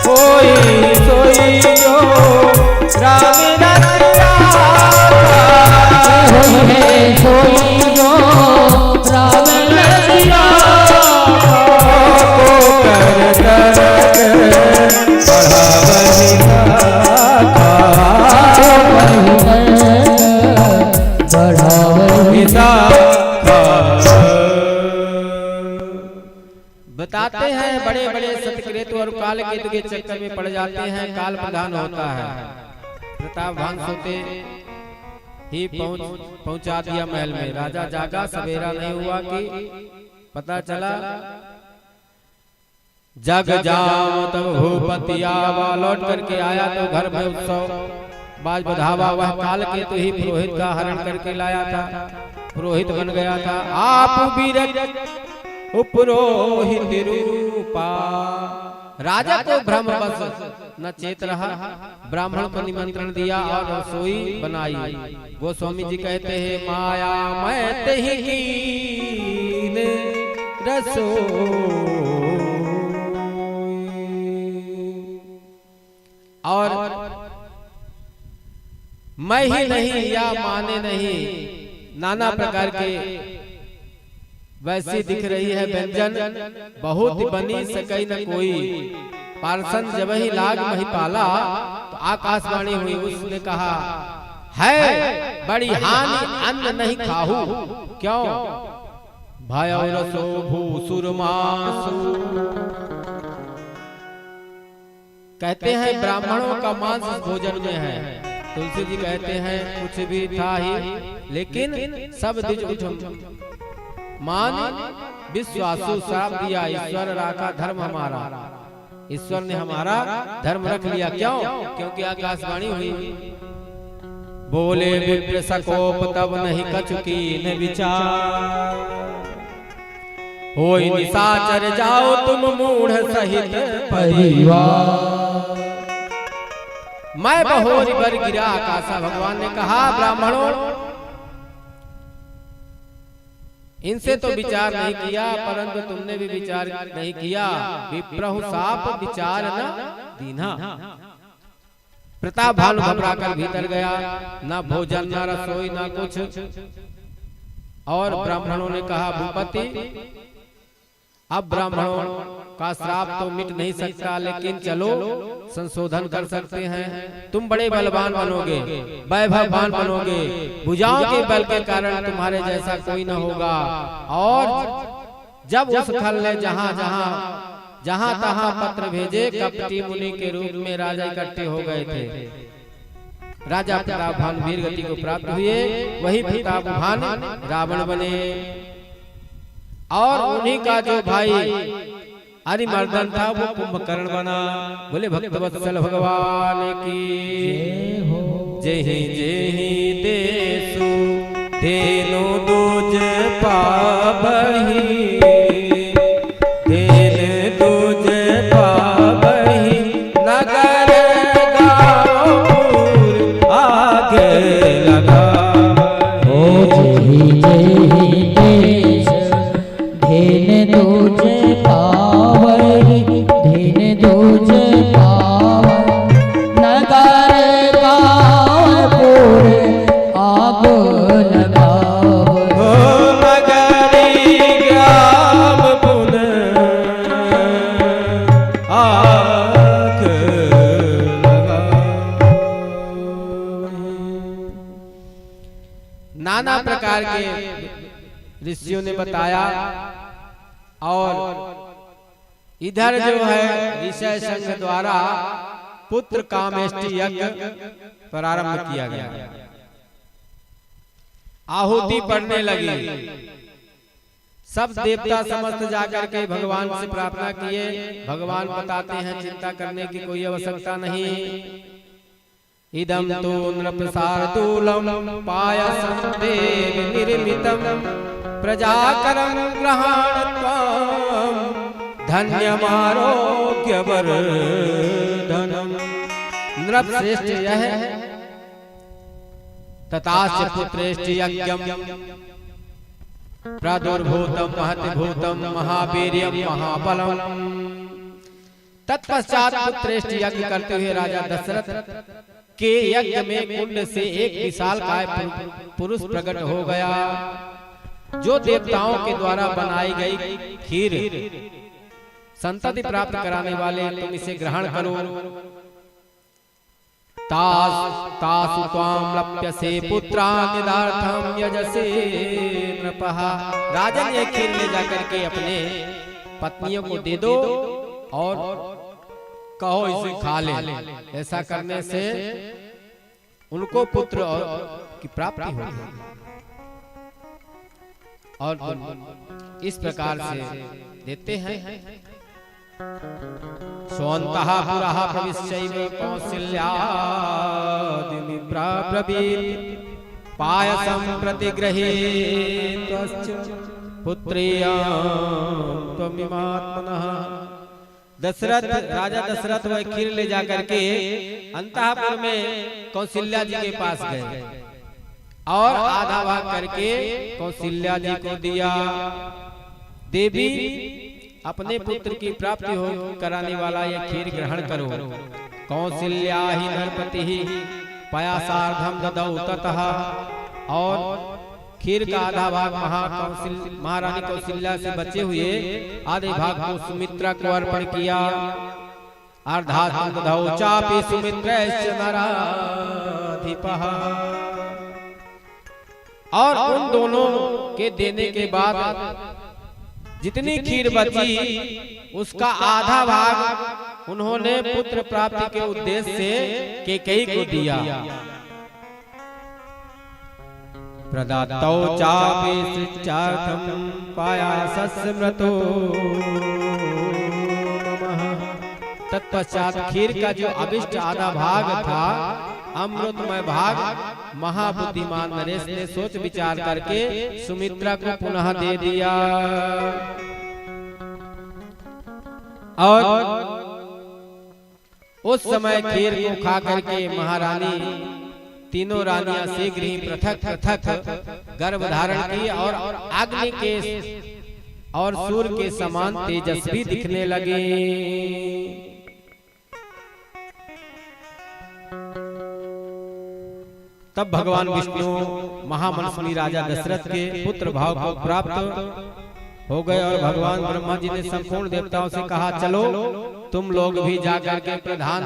होई सोई जो राम रचि राखा। होई है सोई जो राम रचि राखा। ओ कर तरक बढ़ावै साखा। बताते हैं बड़े बड़े सतकृत और कालकेतु के चक्कर में पड़ जाते हैं। काल प्रधान होता है। प्रताप भान सोते ही पहुंचा दिया महल में। राजा जागा। सवेरा नहीं हुआ कि पता चला जग जाओ तब भूपति आवा। लौट करके आया तो घर में उत्सव बाज बधावा। वह कालकेतु ही पुरोहित का हरण करके लाया था। पुरोहित बन गया था। आप बीरज उपरोहित रूपा। राजा को भ्रम बस न चेत रहा। ब्राह्मण को निमंत्रण दिया और रसोई बनाई। गोस्वामी जी कहते हैं माया मैं तही कीन रसोई। और मैं ही नहीं या माने नहीं नाना प्रकार के वैसी दिख रही है व्यंजन। बहुत बनी सकई न कोई। पार्सन जब ही लाग महिपाला तो आकाशवाणी हुई। उसने कहा है बड़ी हानि अन्न नहीं खाहू। क्यों भय रसो भूसुरमासु। कहते हैं ब्राह्मणों का मांस भोजन में है। तुलसी जी कहते हैं कुछ भी था ही लेकिन सब द्विज उठम मान विश्वासु श्राप दिया। ईश्वर राखा धर्म हमारा। ईश्वर ने हमारा धर्म रख लिया। क्यों? क्योंकि आकाशवाणी हुई। बोले विप्र सकोप तब नहीं कछुकी न विचार। होई निशाचर जाओ तुम मूढ़ सहित परिवार। मैं बहोरी बर गिरा आकाशा। भगवान ने कहा ब्राह्मणों इनसे तो विचार नहीं किया परंतु तुमने भी विचार नहीं किया। विप्रहु साप विचार न दीना। प्रताप भानु घबरा कर भीतर गया। ना भोजन ना रसोई ना कुछ। और ब्राह्मणों ने कहा भूपति अब ब्राह्मणों का श्राप तो मिट नहीं सकता लेकिन चलो संशोधन कर सकते हैं। तुम बड़े बलवान बनोगे वैभववान बनोगे। भुजाओं के बल के कारण तुम्हारे जैसा कोई न होगा। और जब उस खल ने जहां तहां पत्र भेजे कपटी मुनि के रूप में राजा इकट्ठे हो गए थे। राजा प्रताप भानु वीर गति को प्राप्त हुए। वही प्रताप भानु रावण बने। और उन्हीं का जो भाई अरिमर्दन था वो कुंभकर्ण बना। बोले भक्तवत्सल भगवान की जय ही देसु धेनु दूज पाबही। ऋषियों ने बताया। और इधर जो है ऋषय संघ द्वारा पुत्र कामेष्टि यज्ञ प्रारंभ किया गया। आहुति पड़ने लगी। सब देवता समस्त जाकर के भगवान से प्रार्थना किए। भगवान बताते हैं चिंता करने की कोई आवश्यकता नहीं। इदं तो नृपसारतूलं पायसं देव निर्मितं प्रजाकरं गृहाणत्वं धन्यमारोग्यवर्धनम्। नृपश्रेष्ठ यह ततास्य पुत्रेष्ठ यज्ञं प्रादुर्भूतं महद्भूतं महावीर्यं महाबलम्। तत्पश्चात पुत्रेष्ठ यज्ञ करते हुए राजा दशरथ के यज्ञ में कुंड से एक विशालकाय पुरुष प्रकट हो गया, जो देवताओं के द्वारा बनाई गई खीर संतति प्राप्त कराने वाले, तुम इसे ग्रहण करो। तासु त्वां लप्यसे पुत्रान् यदार्थं यजसे नृपः। राजन ये खीर ले जाकर के अपने पत्नियों को दे दो और कहो इसे खा ले। ऐसा करने से उनको पुत्र की प्राप्ति होगी। और इस प्रकार से देते हैं। स्वन्तः पुरः प्रविश्यैव कौसल्यादिब्रवीत् पायसं प्रतिगृहीत्वश्च पुत्र्यां त्वमिमात्मनः। दशरथ राजा दशरथ वह खीर ले जाकर के अंतःपुर में कौशल्या जी के पास गए और आधा भाग करके कौशल्या जी को दिया। देवी अपने पुत्र की प्राप्ति हो कराने वाला यह खीर ग्रहण करो। कौशल्या ही नरपति ही पयासार्धम ददौ ततः। और खीर का आधा भाग महारानी कौशल्या से बचे हुए आधे भाग को सुमित्रा को अर्पण किया। अर्धात्म ददौ चापि सुमित्रैश्च नराधिपः। और उन दोनों के देने के बाद जितनी खीर बची उसका आधा भाग उन्होंने पुत्र प्राप्ति के उद्देश्य से कैकेयी को दिया। प्रदत्तौ चापि सृच्यार्थं पायासस्मृतो नमः। तत्पश्चात खीर का जो अभिष्ट आधा भाग था, अमृतमय भाग, महाबुद्धिमान नरेश ने सोच विचार करके सुमित्रा को पुनः दे दिया। और उस समय खीर को खा करके महारानी तीनों रानियां शीघ्र ही पृथक पृथक गर्भ धारण की और अग्नि के और सूर्य के समान तेजस्वी दिखने लगे। तब भगवान विष्णु महामनस्वी राजा दशरथ के पुत्र भाव को प्राप्त हो गए और भगवान ब्रह्मा जी ने संपूर्ण देवताओं से कहा, चलो तुम लोग भी जाकर के प्रधान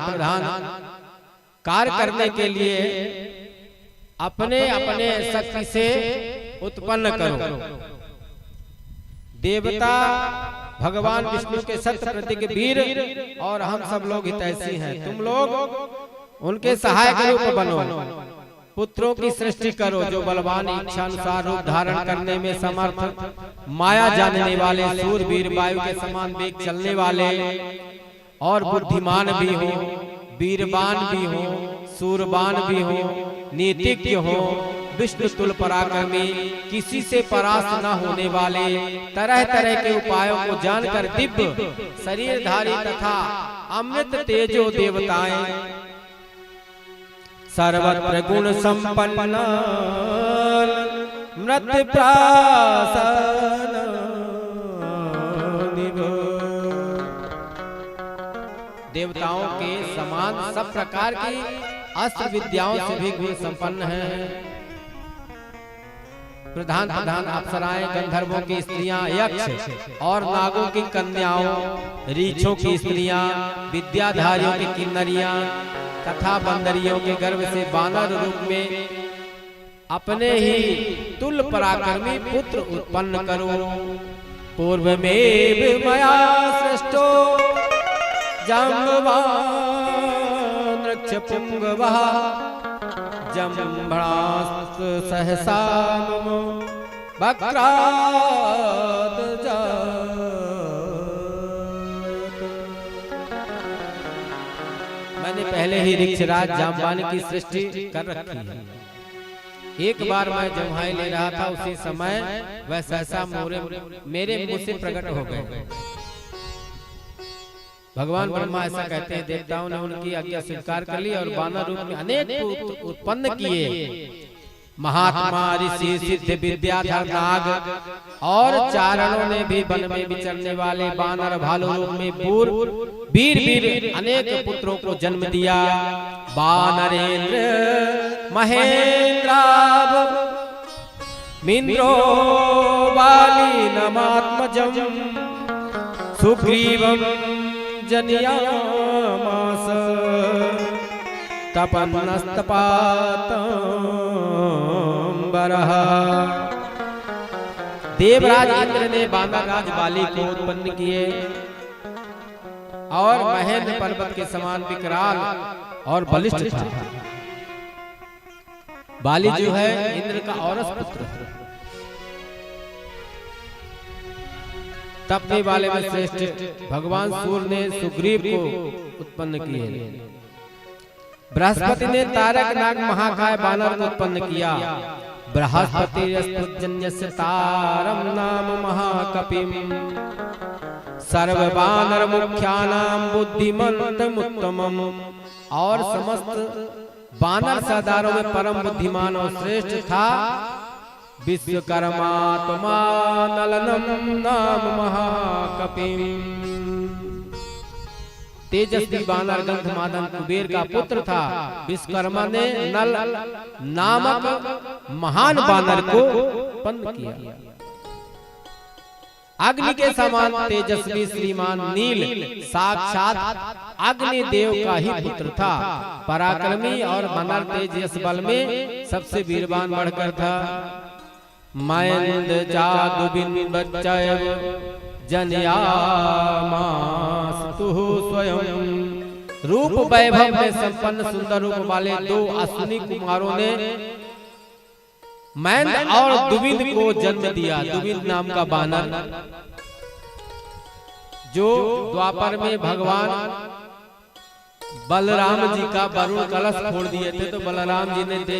कार्य करने के लिए अपने अपने शक्ति से उत्पन्न करो। देवता भगवान विष्णु के सत्य प्रतीक वीर और हम सब लोग हितैषी हैं। तुम लोग उनके सहायक रूप बनो। पुत्रों की सृष्टि करो जो बलवान इच्छा अनुसार रूप धारण करने में समर्थ, माया जानने वाले, सूरवीर, वायु के समान वेग चलने वाले और बुद्धिमान भी हो, वीरवान भी हो, सूरवान भी हो, नीतिज्ञ हो, विष्णु तुल्य पराक्रमी, किसी से परास्त न होने वाले, तरह तरह के उपायों को जानकर दिव्य शरीरधारी तथा अमृत तेजो देवताएं, सर्वत्र गुण संपन्न मृत्यु प्रासन देवताओं के समान सब प्रकार की अस्त्र विद्याओं से भी गुण संपन्न हैं। प्रधान अप्सराएं, गंधर्वों की स्त्रियां, यक्ष और नागों की कन्याओं, रीछों की स्त्रियां, विद्याधारियों की किन्नरियां तथा बंदरियों के गर्भ से वानर रूप में अपने ही तुल पराक्रमी पुत्र उत्पन्न करो। पूर्वमेव मया सृष्टो जाम्बवान् रक्षपुंगवः जम्भणास्त सहसा मम वक्रात् जात। मैंने पहले ही ऋक्षराज जाम्बानी की सृष्टि कर रखी है। एक बार मैं जम्हाई ले रहा था, उसी समय वह सहसा मेरे मुंह से प्रकट हो गए। भगवान ब्रह्मा ऐसा कहते हैं, देवताओं ने उनकी आज्ञा स्वीकार कर ली और वानर रूप में अनेक पुत्र उत्पन्न किए। महात्मा ऋषि सिद्ध विद्याधर नाग और चारणों ने भी वन में विचरने वाले वानर भालू रूप में वीर वीर अनेक पुत्रों को जन्म दिया। वानरेंद्र महेंद्राभ मिंद्रो बाली नमात्मजम सुग्रीवम जनियामास तपन्नस्तपातंबरः। देवराज इंद्र ने वानरराज बाली को उत्पन्न किए और महेंद्र पर्वत के समान विकराल और बलिष्ठ था। बाली जो है इंद्र का औरस पुत्र है। तपने वाले में श्रेष्ठ भगवान सूर्य ने सुग्रीव को उत्पन्न किए। बृहस्पति ने तारक नाग महाकाय वानर को उत्पन्न किया। बृहस्पति यस्तुजन्यस्य तारम नाम महाकपिम सर्व वानर मुख्यानाम बुद्धिमन्तमुत्तमम। और समस्त वानर सरदारों में परम बुद्धिमान और श्रेष्ठ था विश्वकर्मा त्वमानलनम नाम महाकपिम। तेजस्वी वानर गंधमादन कुबेर का पुत्र था। विश्वकर्मा ने नल नामक महान वानर को उत्पन्न किया। अग्नि के समान तेजस्वी श्रीमान नील साक्षात अग्नि देव का ही पुत्र था। पराक्रमी और वानर तेजस बल में सबसे वीरवान बढ़कर था। मयंद जादु बिन बच्चयव जनयामास्तु स्वयं। रूप वैभव में संपन्न सुंदर रूप वाले दो अश्विनी कुमारों ने मैंद और दुबिंद को जन्म दिया। दुबिंद नाम का वानर जो द्वापर में भगवान बलराम जी का वरुण कलश फोड़ दिए थे, तो बलराम जी ने दे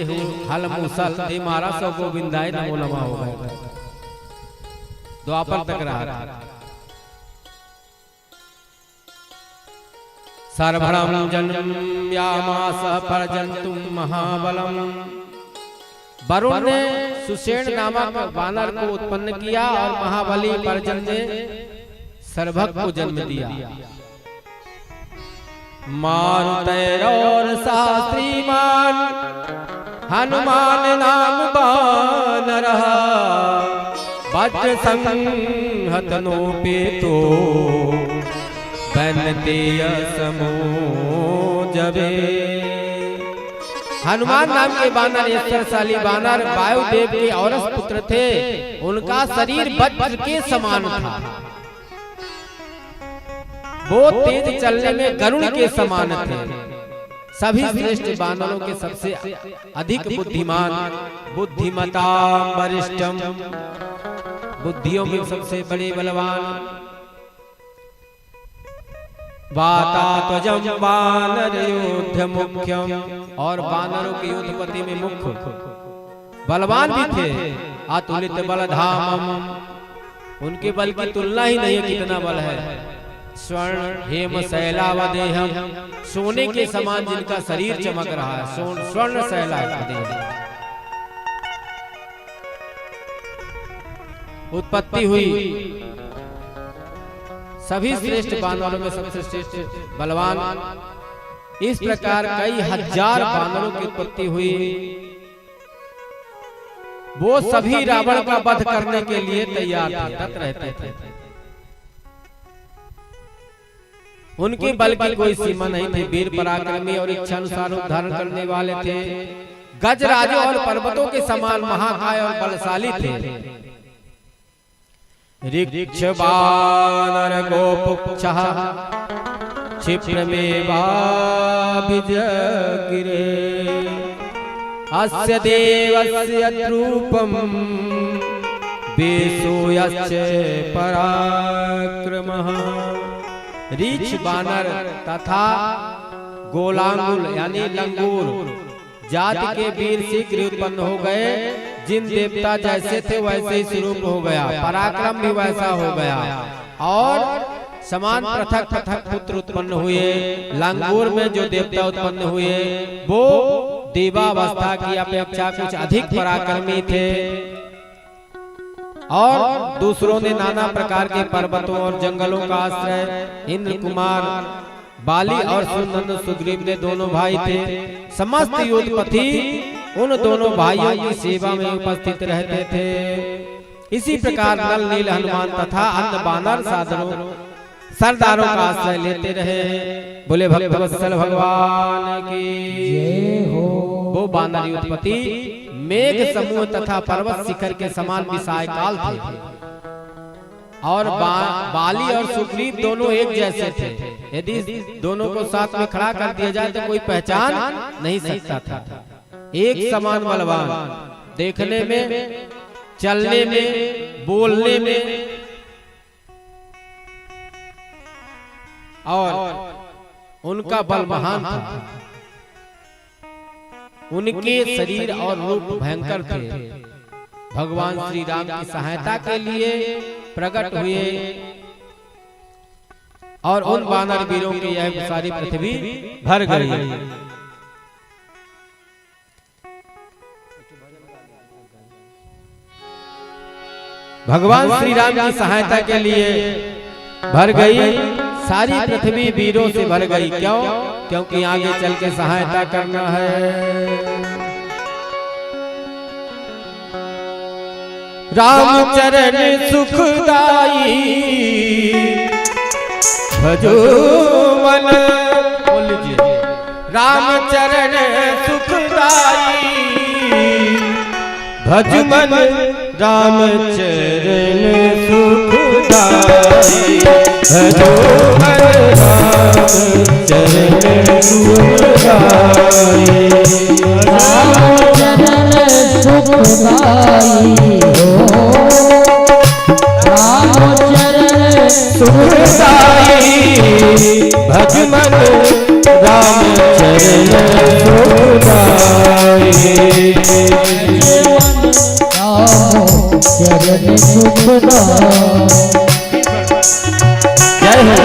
हल मूसल दे मारा, सब गोविंदाय नमो नमः हो गए। द्वापर तक रहा था। सर्वरम जन्मयामास परजंतुम महाबलम। वरुण ने सुषेण नामक वानर को उत्पन्न किया और महाबली परजन ने सर्वभक्त को जन्म दिया। मारुतैरौर शास्त्रीमान हनुमान नाम वानरः वज्र संहतनोपेतो बनतेय समोजवे। हनुमान नाम के वानर ऐश्वर्यशाली वानर वायुदेव के औरस पुत्र थे। उनका शरीर वज्र के समान था। वो तेज चलने में गरुड़ के समान थे। सभी श्रेष्ठ वानरों के सबसे अधिक बुद्धिमान बुद्धिमता वरिष्ठम, बुद्धियों में सबसे बड़े बलवान। वातात्वजं वानर युद्ध मुख्यम। और वानरों के युद्धपति में मुख्य बलवान भी थे। अतुलित बलधामम, उनके बल की तुलना ही नहीं है, कितना बल है। स्वर्ण हेम शैलावदेहम, सोने के समान जिनका शरीर चमक रहा है। स्वर्ण शैलावदेहम। उत्पत्ति हुई सभी श्रेष्ठ वानरों में सबसे श्रेष्ठ बलवान। इस प्रकार कई हजार वानरों की उत्पत्ति हुई। वो सभी रावण का वध करने के लिए तैयार थे, तत्पर रहते थे। उनके बल की कोई सीमा नहीं थी। वीर पराक्रमी और इच्छानुसार रूप धारण करने वाले थे। गजराजों और पर्वतों के समान महाकाय और बलशाली थे। ऋक्ष वानर गोपुच्छः क्षिप्रमेवाभिजगिरे अस्य देवस्य रूपं वेशो यस्य पराक्रमः। ऋक्ष वानर तथा गोलांगुल यानी लंगूर जाति के वीर शीघ्र उत्पन्न हो गए। जिन देवता जैसे थे वैसे ही स्वरूप हो गया, पराक्रम भी वैसा हो गया और समान पृथक पृथक पुत्र उत्पन्न हुए। लंगूर में जो देवता उत्पन्न हुए वो देवावस्था की अपेक्षा कुछ अधिक पराक्रमी थे और दूसरों ने नाना प्रकार के पर्वतों और जंगलों का आश्रय। इंद्र कुमार बाली और सुनंद सुग्रीव ने दोनों भाई थे। समस्त योद्धपति उन दोनों भाइयों की सेवा में उपस्थित रहते थे। इसी प्रकार नल नील हनुमान तथा अन्य वानर सरदारों का आश्रय लेते रहे। बोले भक्तवत्सल भगवान की जय हो। वो वानर योद्धपति मेघ समूह तथा पर्वत शिखर के समान विशालकाय थे और बाली और सुग्रीव दोनों एक जैसे थे। यदि दोनों को साथ में खड़ा कर दिया जाए तो कोई पहचान नहीं सकता था। एक समान बलवान, देखने में, चलने में, बोलने में और उनका बल महान था। उनके शरीर और रूप भयंकर थे। भगवान श्री राम की सहायता के लिए प्रकट हुए और उन वानर वीरों की यह सारी पृथ्वी भर गई। भगवान श्री राम की सहायता के लिए भर गई, सारी पृथ्वी वीरों से भर गई। क्यों? क्योंकि आगे चल के सहायता करना है। राम चरण सुखदाई भजो मन। बोल लीजिए, राम चरण सुखदाई भज मन। राम चरण सुखदाई भजो मन। राम चरण सुखदाई राम चरण सुखदाई राम चरण सुखदाई भज मन। राम चरण सुखदाई चरण सुखदाई। जय हो।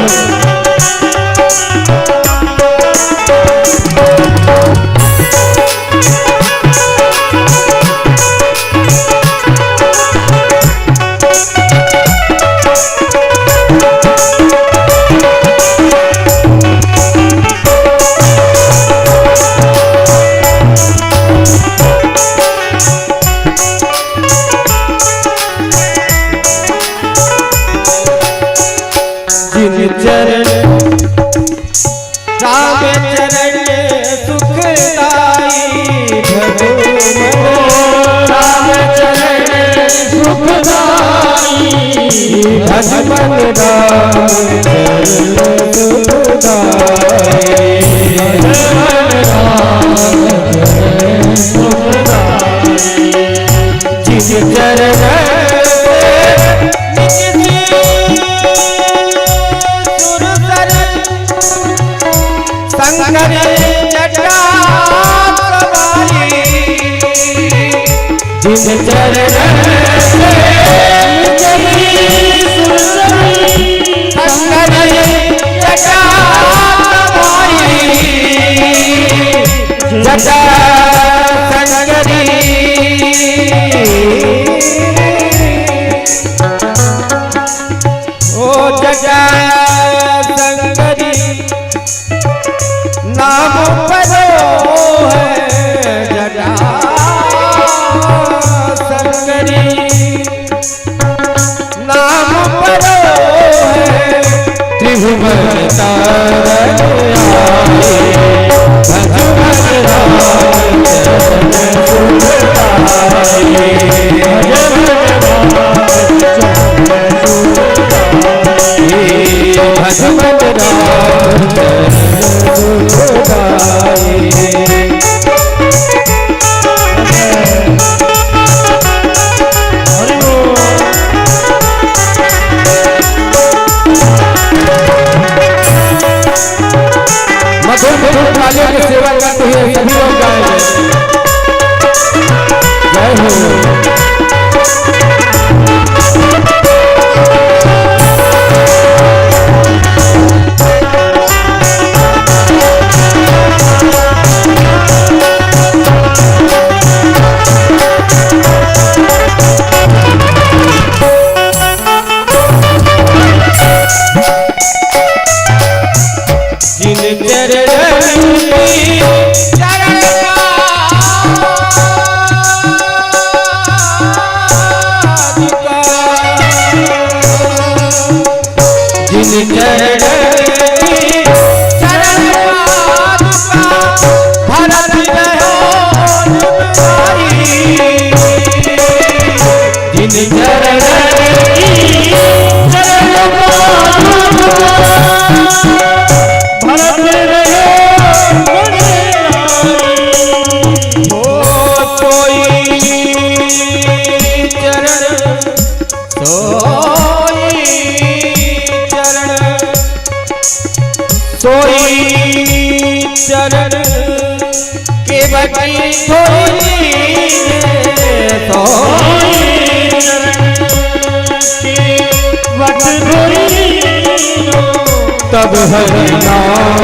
चरण राम चरण सुखदाई भजो मन। राम चरण सुखदाई भज मन। राम चरण सुखदाई भज मन। राम चरण सुखदाई जिस चरण संगरे जटा सवारी जिस चरण संगरे जटा सवारी जटा संगरी ओ जटा संगरी नाम परो है जटा संगरी। नाम परो है त्रिभुवन तारण आए। भज मन राम तालियों की सेवा करते हुए सभी लोग गाएंगे। जय हो। चरण के बटी थोड़ी तब हरि नाम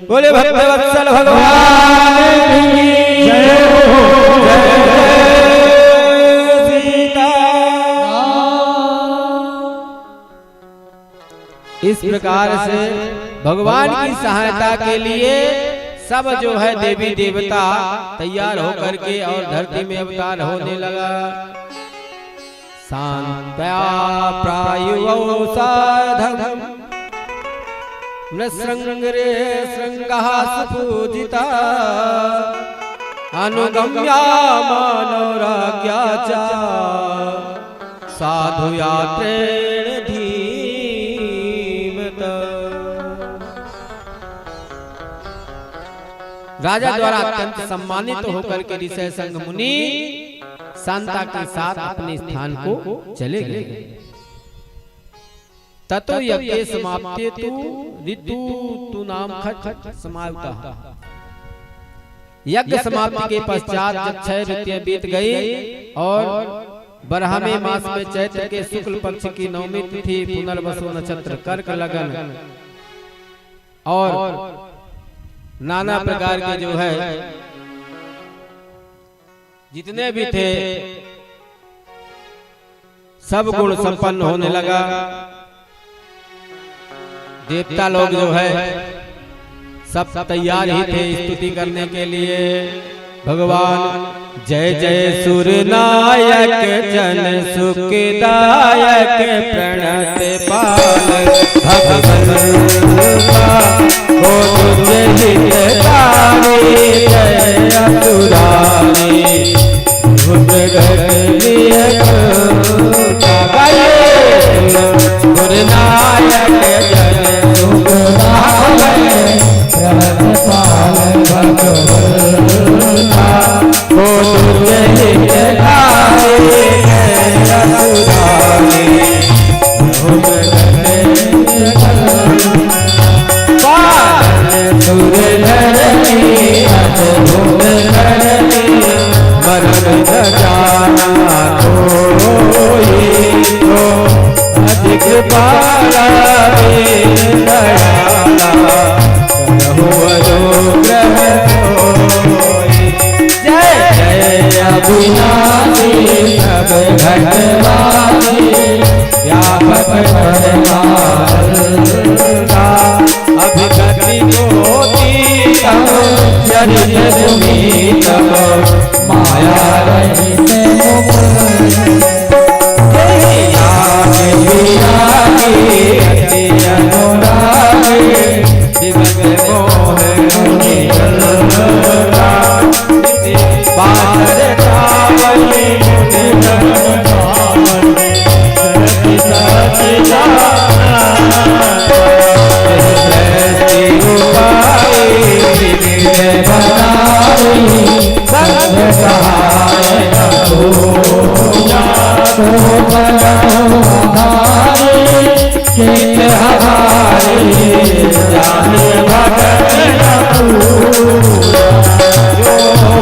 बोले भक्तवत्सल भगवान जय हो जय सीता। इस प्रकार से भगवान की सहायता के लिए सब जो है देवी देवता तैयार होकर के और धरती में अवतार होने लगा। शांत्या प्रायुवो साधम नृशृंगरे श्रृंगः सुपूजिता अनुगम्या मानवराज्ञा च साधु यात्रेण धीमत। राजा द्वारा अत्यंत सम्मानित होकर के ऋषि संग मुनि शांता के साथ अपने स्थान को चले गए। ततो यज्ञ समाप्ते तु ऋतु तु नाम खट समाप्ता। यज्ञ समाप्ति के पश्चात जब 6 ऋतुएं बीत गई और बरहमे मास में चैत्र के शुक्ल पक्ष की नवमी तिथि पुनर्वसु नक्षत्र कर्क लगन और नाना प्रकार के जो है जितने भी थे सब गुण संपन्न होने लगा। देवता लोग जो है सब तैयार ही थे स्तुति करने के लिए। भगवान जय जय सुर नायक जन सुखदायक प्रणत पालक भगवान हो तुझे हितकारी जय असुरारी सरित भूमि तब माया रहित मुकुर आगे भी आगे अति अनुरागे दिव्य मोह मुनि बादर चावली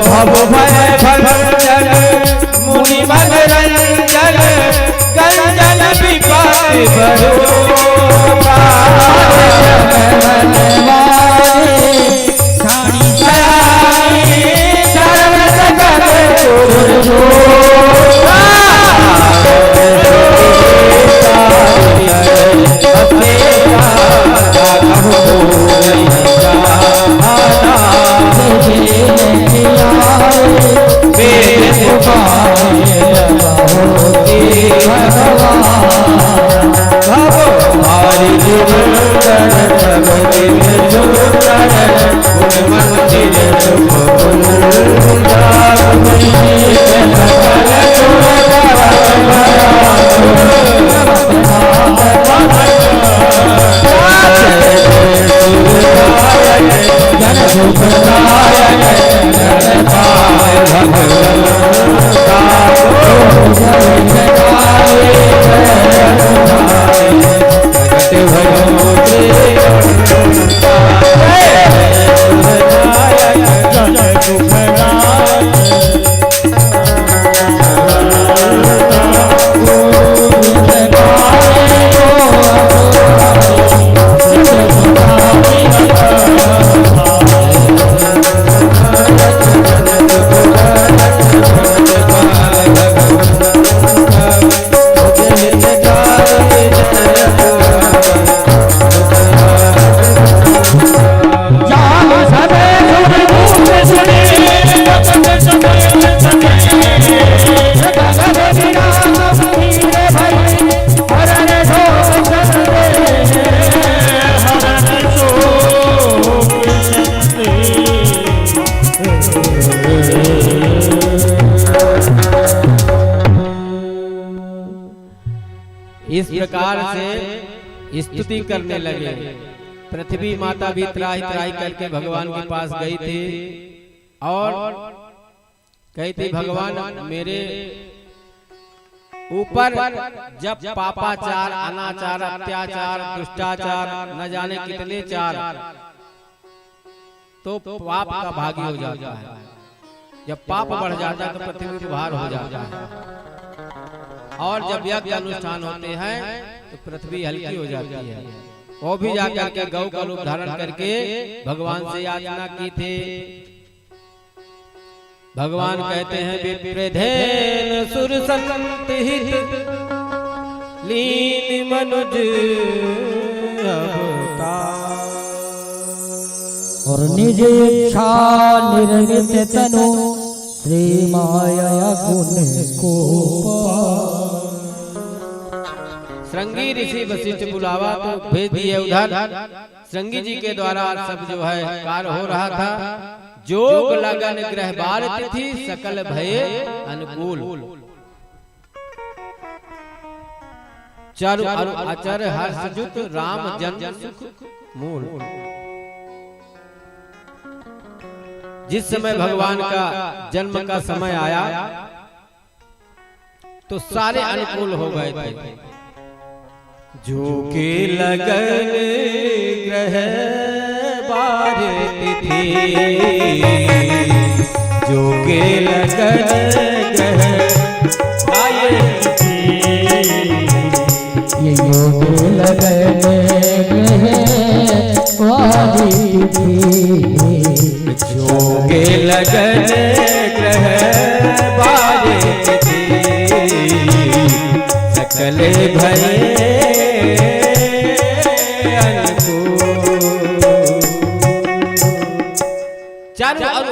भव भय भंजन मुनि मनरंजन गंजन विपाक बरोबा इस प्रकार से स्तुति करने लगे। पृथ्वी माता भी त्राही त्राही करके भगवान के पास गई थी और कही थी, भगवान मेरे ऊपर जब पापाचार, अनाचार, अत्याचार, दुष्टाचार, न जाने कितने चार, तो पाप का भागी हो जाता है। जब पाप बढ़ जाता है तो पृथ्वी पर भार हो जाता है, और जब यज्ञ अनुष्ठान होते हैं तो पृथ्वी हल्की हो जाती है। वो भी जाकर के गौ का रूप धारण करके भगवान से याचना की थी। भगवान कहते हैं, विप्रधेन सुर संत हित लीन मनुज अवतार, और निज इच्छा निर्मित तनु श्री माया गुण को श्रृंगी ऋषि वशिष्ठ बुलावा तो भेज दिए उधर। श्रृंगी जी के द्वारा सब जो है कार्य हो रहा था। जोग लगन ग्रह बार तिथि सकल भय अनुकूल, चरु अचर हर्ष जुत राम जन सुख मूल। जिस समय भगवान का जन्म का समय आया तो सारे अनुकूल हो गए थे। जोगे लगन ग्रह बार तिथि, जोगे लगन ग्रह ये योगे लगन ग्रह वारी तिथि, जोगे लगन ग्रह बार तिथि सकल भय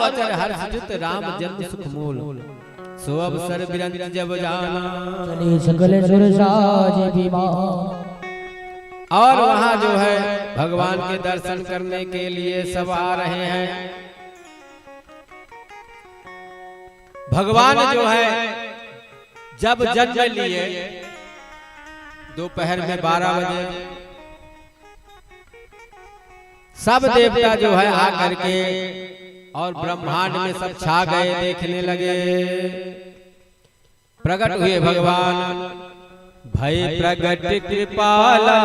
अचर हर्ष जुत राम जन्म सुख मूल, सो अवसर बिरंज जब जाना। चले सकल सुर साज विमान। और वहाँ जो है भगवान के दर्शन करने के लिए सब आ रहे हैं। भगवान जो है जब जन्म लिए दोपहर में 12 बजे सब देवता जो है आकर के और ब्रह्मांड में सब छा गए, देखने लगे। प्रकट हुए भगवान, भय प्रगट कृपाला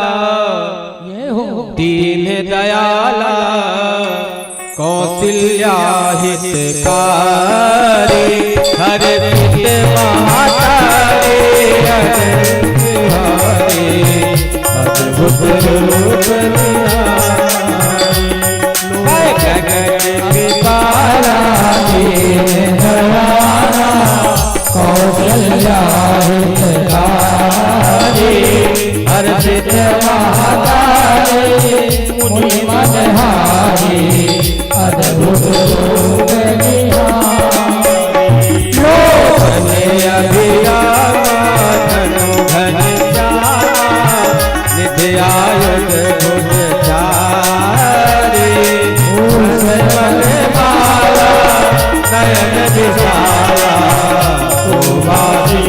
ये हो दीन दयाला, कौशल्या हितकारी, हर विद महातारे, अद्भुत रूप प्रगट कृपाला दीन दयाला, कौशल्या हर्षित महातारे, मुनि मनहारी, अद्भुत रूप निहारी। लोकने अभिरामा तनु घन श्यामा, निधि आयुध भुज चारे, भूष मन माला नयन विशाला, सुभाषी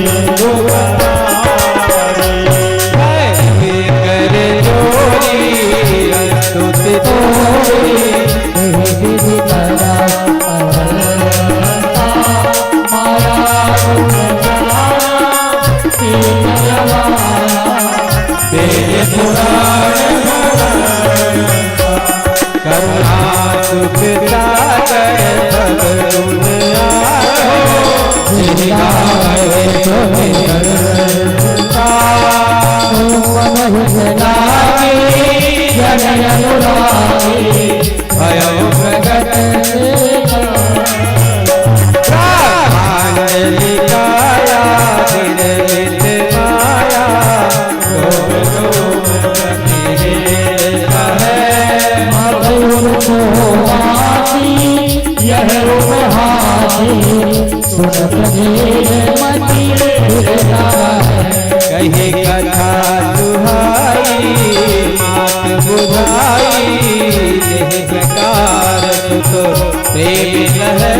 कही कथा सुहाई, मात बुझाई, जिस प्रकार तो प्रेम है।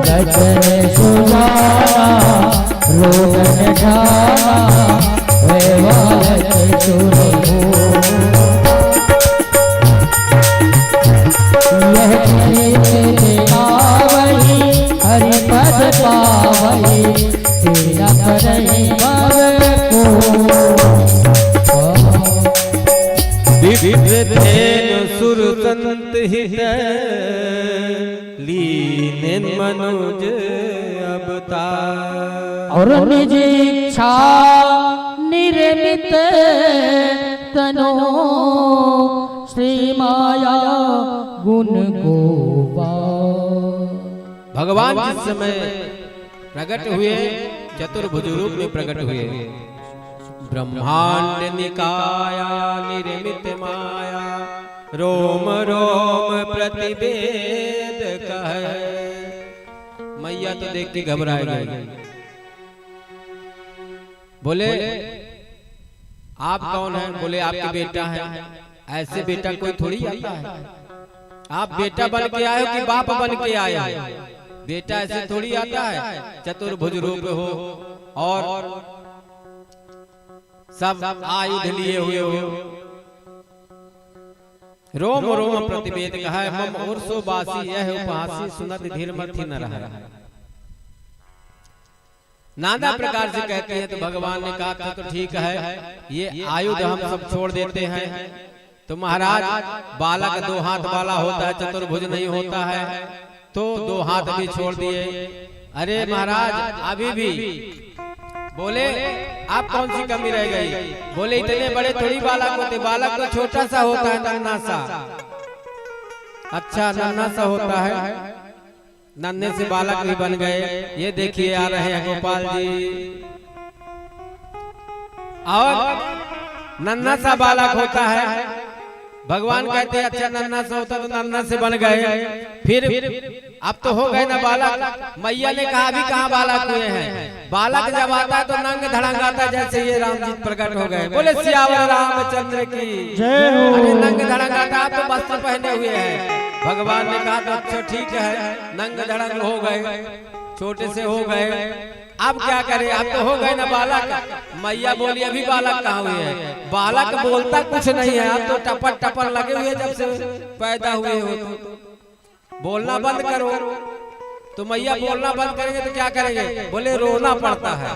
वचन सुनाना रोगन जाना, वैवाहिक सुनो यह आवई, हरि पद पावई, तेरा करई भव को। विविधेन सुर संत हित, लीन मनुज अवतार। और निज इच्छा निर्मित तनो, श्री माया गुण गोपाल। भगवान जिस समय प्रकट हुए चतुर्भुज रूप में प्रकट हुए, ब्रह्मांड निकाया निर्मित माया, रोम रोम प्रतिवेद कहे। मैया तो देख के घबराए गई, बोले आप कौन हैं? बोले आपके बेटा हैं। ऐसे बेटा कोई थोड़ी आता है, आप बेटा बन के आए हो कि बाप बन के आए हो? बेटा ऐसे थोड़ी आता है, चतुर्भुज रूप हो और सब आयुध लिए हुए हो। रोम रोम प्रतिवेद कहा, मम उर्सो बासी यह उपहासी, सुनत धीर मथि न रहा। नाना प्रकार से कहते हैं। तो भगवान ने कहा था तो ठीक है, ये आयुध हम सब छोड़ देते हैं। तो महाराज बालक 2 हाथ वाला होता है, चतुर्भुज नहीं होता है, तो 2 हाथ भी छोड़ दिए। अरे महाराज अभी भी बोले आप कौन सी कमी रह गई? बोले इतने बड़े थोड़ी बालक होते, बालक तो छोटा सा होता है, नन्हा सा। अच्छा नन्हा सा होता है, नन्हे से बालक भी बन गए। ये देखिए आ रहे हैं गोपाल जी। और नन्हा सा बालक होता है। भगवान कहते हैं अच्छा नन्हा सा होता तो नन्हा से बन गए, फिर अब तो हो गए ना बालक। मैया ने कहा अभी कहाँ बालक हुए हैं। बालक जब आता है तो नंग धड़ंग आता है, जैसे ये राम जी प्रकट हो गए। बोले सियावर रामचंद्र की जय हो। अरे नंग धड़ंग आता है तो वस्त्र पहने हुए हैं। भगवान ने कहा तो अच्छा ठीक है, नंग धड़ंग हो गए, छोटे से हो गए, अब क्या करे, अब तो हो गए ना बालक। मैया बोली अभी बालक कहाँ हुए हैं। बालक बोलता कुछ नहीं है, अब तो टपर टपर लगे हुए जब से पैदा हुए हो तो बोलना बंद करो। तो मैया बोलना बंद करेंगे तो क्या करेंगे, बोले रोना पड़ता है।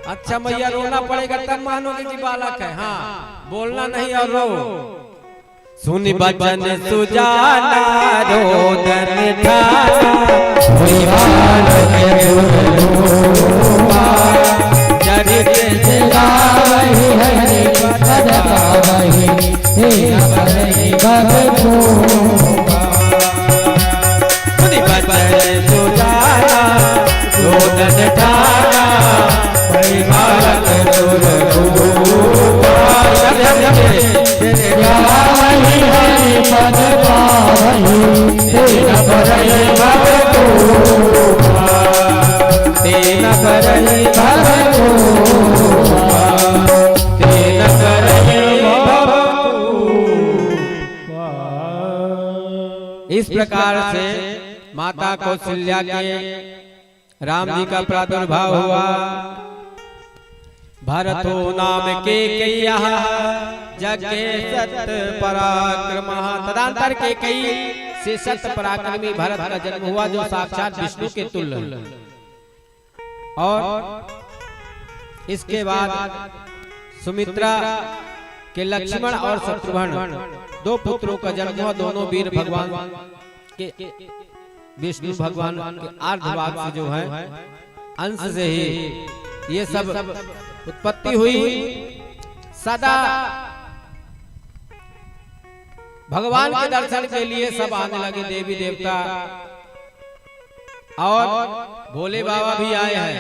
अच्छा मैया रोना पड़ेगा तब मानोगे कि बालक है। हाँ बोलना नहीं और रो। सुनि बचन सुजाना रोदन ठाना वही बालक गुरुवा चरित गावहि हरि पद गावहि हे हरि भगतो। सुनि बचन सुजाना रोदन ठाना वही बालक गुरुवा गावहि हरि पद गावहि हे हरि भगतो। तेन करहि भगतो तेन करहि भगतो। इस प्रकार से माता कौशल्या के राम जी का प्रादुर्भाव हुआ। भरतो नाम के कैया जगे सत पराक्रमः। तदंतर के कई से सत पराक्रमी भरत का जन्म हुआ, जो साक्षात विष्णु के तुल्य। और इसके बाद सुमित्रा के लक्ष्मण और शत्रुघ्न दो पुत्रों का जन्म हुआ। दोनों वीर भगवान के विष्णु भगवान के अर्धभाग से जो है अंश से ही ये सब उत्पत्ति हुई। सदा भगवान के दर्शन के लिए सब आने लगे, देवी देवता और भोले बाबा भी आए हैं।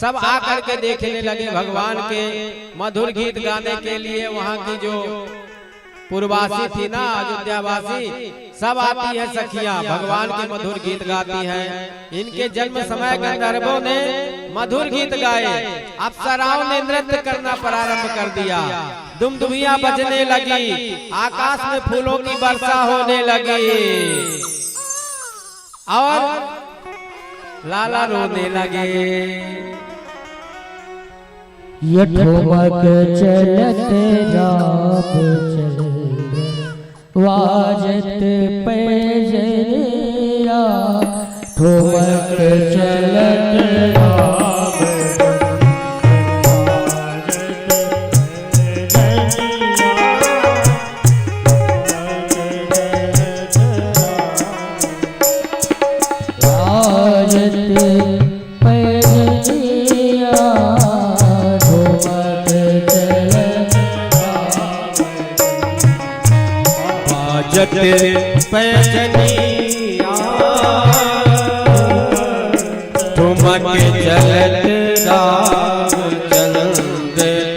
सब आकर के देखने लगे भगवान के मधुर गीत गाने के लिए। वहां की जो पूर्ववासी थी ना अयोध्यावासी, सब आती है सखियां, भगवान के मधुर गीत गाती हैं। इनके जन्म समय गंधर्वों ने मधुर गीत गाए, अप्सराओं ने नृत्य करना प्रारंभ कर दिया, दुमदुमियां बजने लगी, आकाश में फूलों की वर्षा होने लगी और लाला रोने लगे। यठोमक चलत जाप चल वाजत पैजरिया। ठोमक चलत जाप वाजत पैजरिया। जत पैजनिया ठुमक चलत रामचंद्र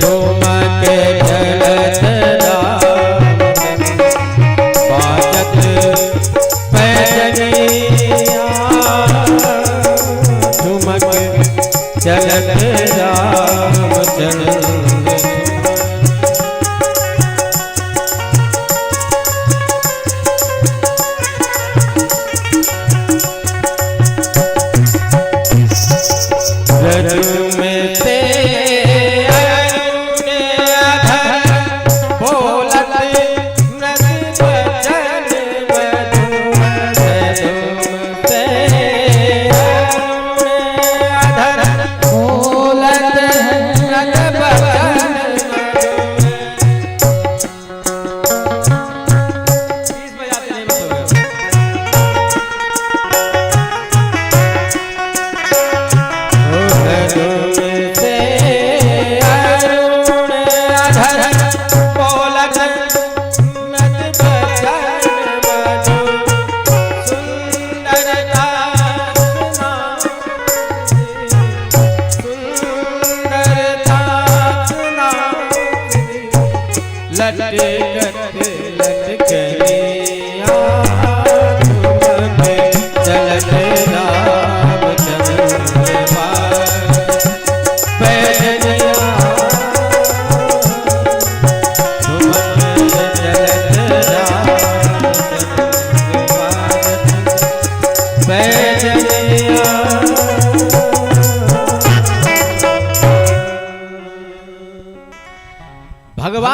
ठुमक चलत रामचंद्र बाजत पैजनिया ठुमक चलत रामचंद्र।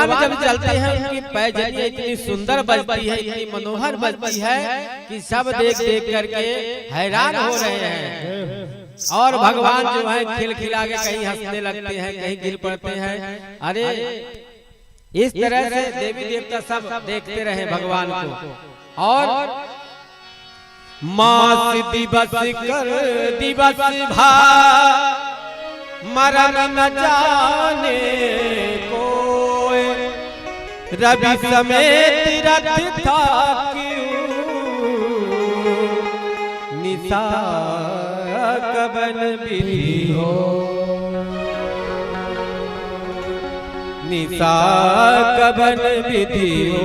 भगवान जब चलते हैं उनकी पैजनियां इतनी सुंदर बजती है, इतनी मनोहर बजती है कि सब देख देख करके हैरान हो रहे हैं। और भगवान जो है खिलखिला के कहीं हंसने लगते हैं, कहीं गिर पड़ते हैं। अरे इस तरह से देवी देवता सब देखते रहे भगवान को। और मास दिवस कर दिवस भा मरण न जाने कोई, रवि समेत रथ था निशा कबन विधि हो, निशा कबन विधि हो।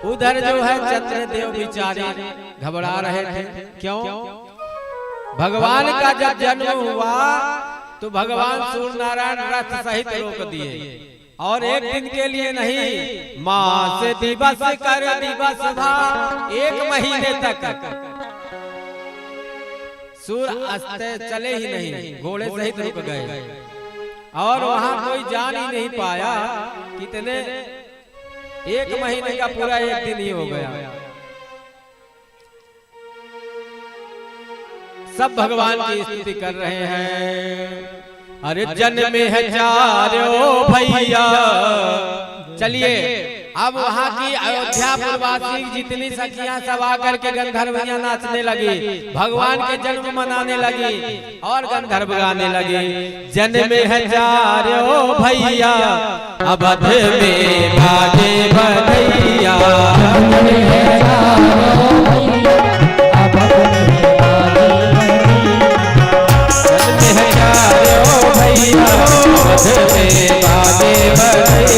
उधर जो है चंद्रदेव बेचारे घबरा रहे थे। क्यों? भगवान का जब जन्म हुआ तो भगवान सूर्य नारायण रथ सहित रोक दिए, और एक दिन के लिए नहीं, मास दिवस कर दिवस भा, 1 महीने तक सूर्य अस्त चले ही नहीं, घोड़े सहित रुक गए। और वहां कोई जान ही नहीं पाया कितने 1 महीने का पूरा 1 दिन ही हो गया। सब भगवान की स्तुति कर रहे हैं। अरे जन्मे है चारों भैया। चलिए अब वहाँ की अयोध्या पुरवासी जितनी सखियां सब आकर के गंधर्वियां नाचने लगी, भगवान के जन्म मनाने लगी और गंधर्व गाने लगी। जन्मे है चारों भैया, अवध में बाजे बधैया। जन्मे है चारों भैया, अवध में बाजे बधैया।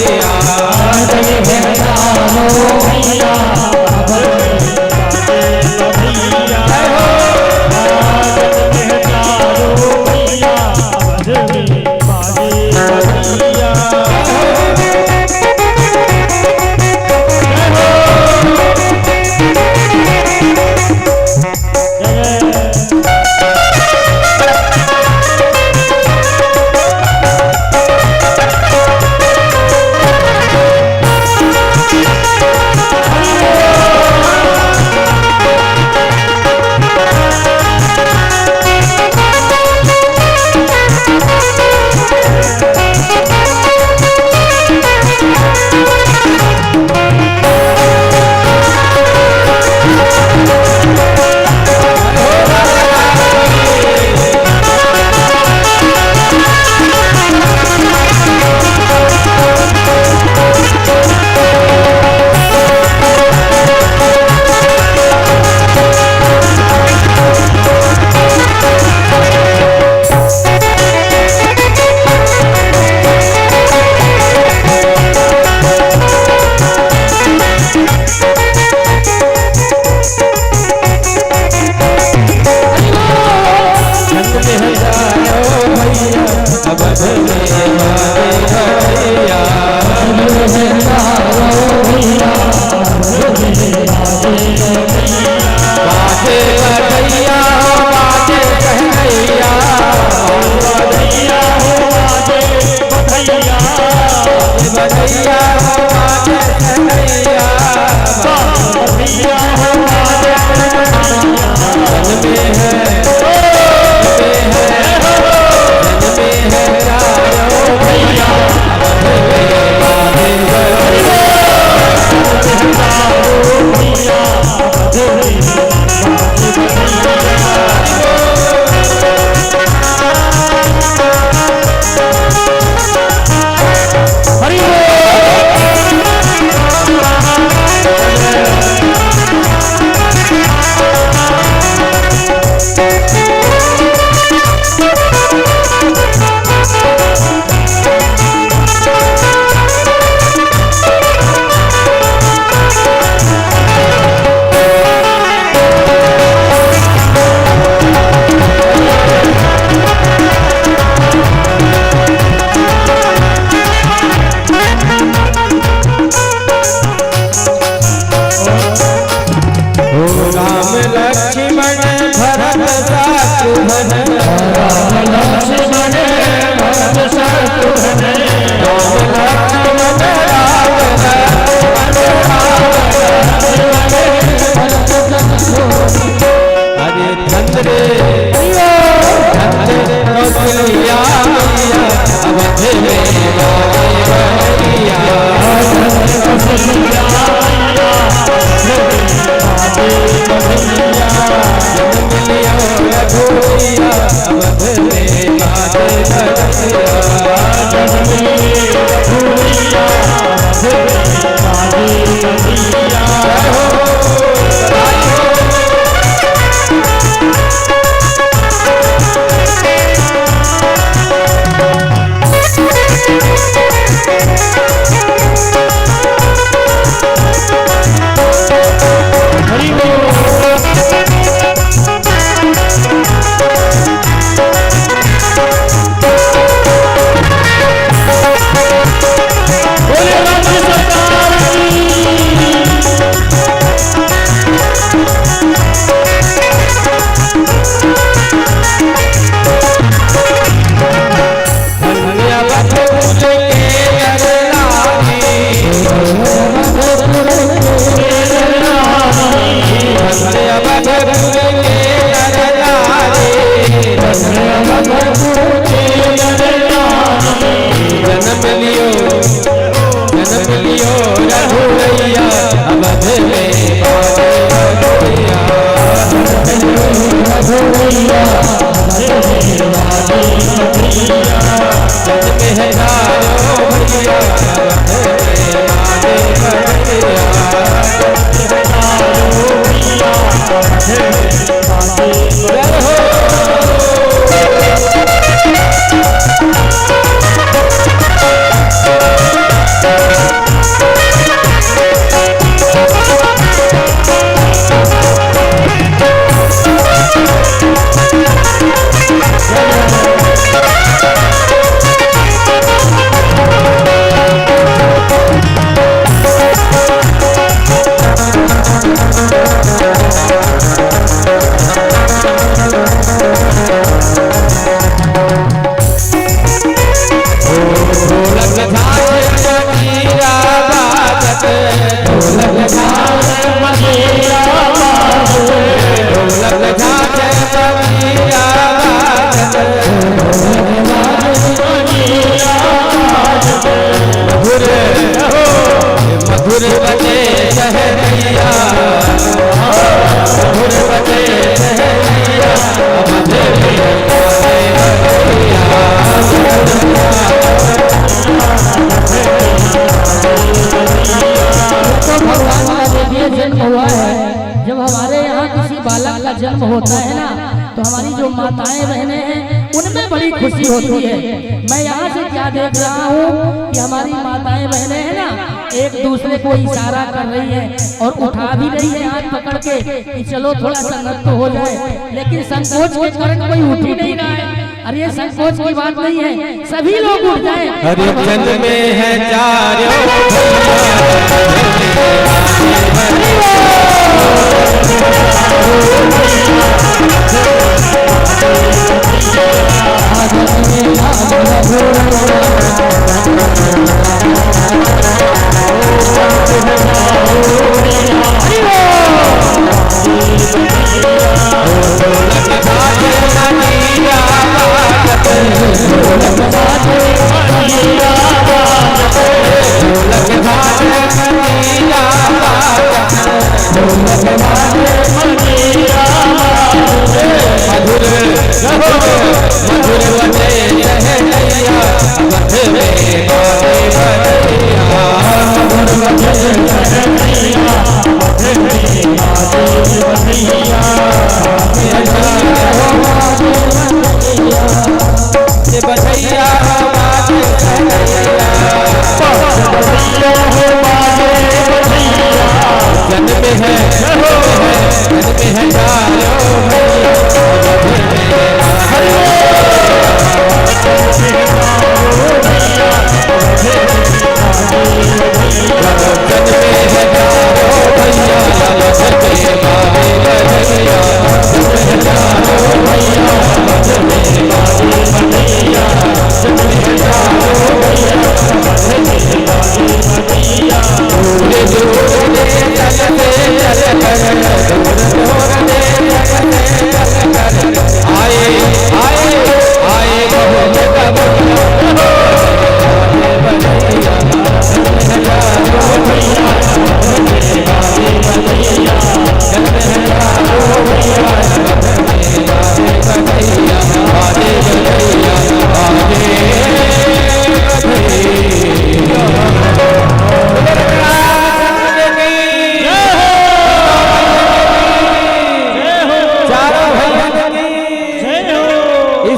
लक्ष्मण भरत शत्रुघ्न अरे चंद्रे कौशल्या मैया अवध में बागे बधैया जन्म लियो रघुवैया अवध में बागे जन्म होता है ना तो हमारी जो माताएं बहनें हैं उनमें बड़ी खुशी होती है। मैं यहाँ से क्या देख रहा हूँ कि हमारी माताएं बहनें हैं ना एक दूसरे को इशारा कर रही है और उठा भी रही है हाथ पकड़ के कि चलो थोड़ा संगत तो हो जाए, लेकिन संकोच के कारण कोई उठ ही नहीं रहा है। अरे ये संकोच की बात नहीं है, सभी लोग उठ जाए। हरे चंद में है चारों ढोलक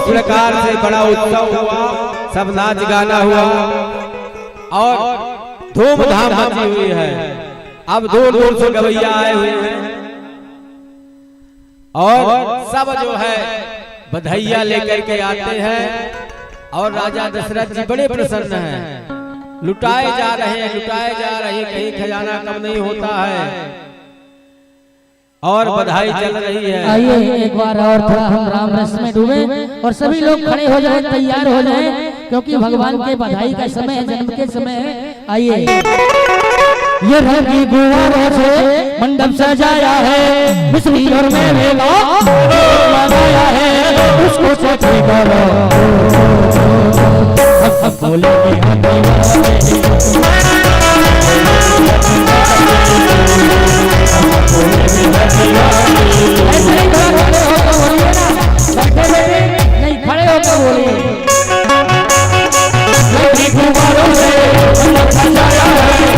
प्रकार से बड़ा उत्सव हुआ, सब नाच गाना हुआ और धूमधाम मची हुई है। अब दूर दूर से गवैया आए हुए हैं और सब जो है बधाइयां लेकर के आते हैं और राजा दशरथ जी बड़े प्रसन्न हैं। लुटाए जा रहे हैं, लुटाए जा रहे हैं, कहीं खजाना कम नहीं होता है और बधाई चल रही है। आइए एक बार और थोड़ा हम राम रस में डूबे और सभी लोग खड़े हो जाए, तैयार हो जाए, क्योंकि भगवान के बधाई का समय है, जन्म के समय है। आइए ये रंगी गुब्बारों से मंडप सजाया है, मिश्री और मेवे लगाया है, उसको सचे करो बोले नहीं, खड़े होकर बोलिए। तुम्हारे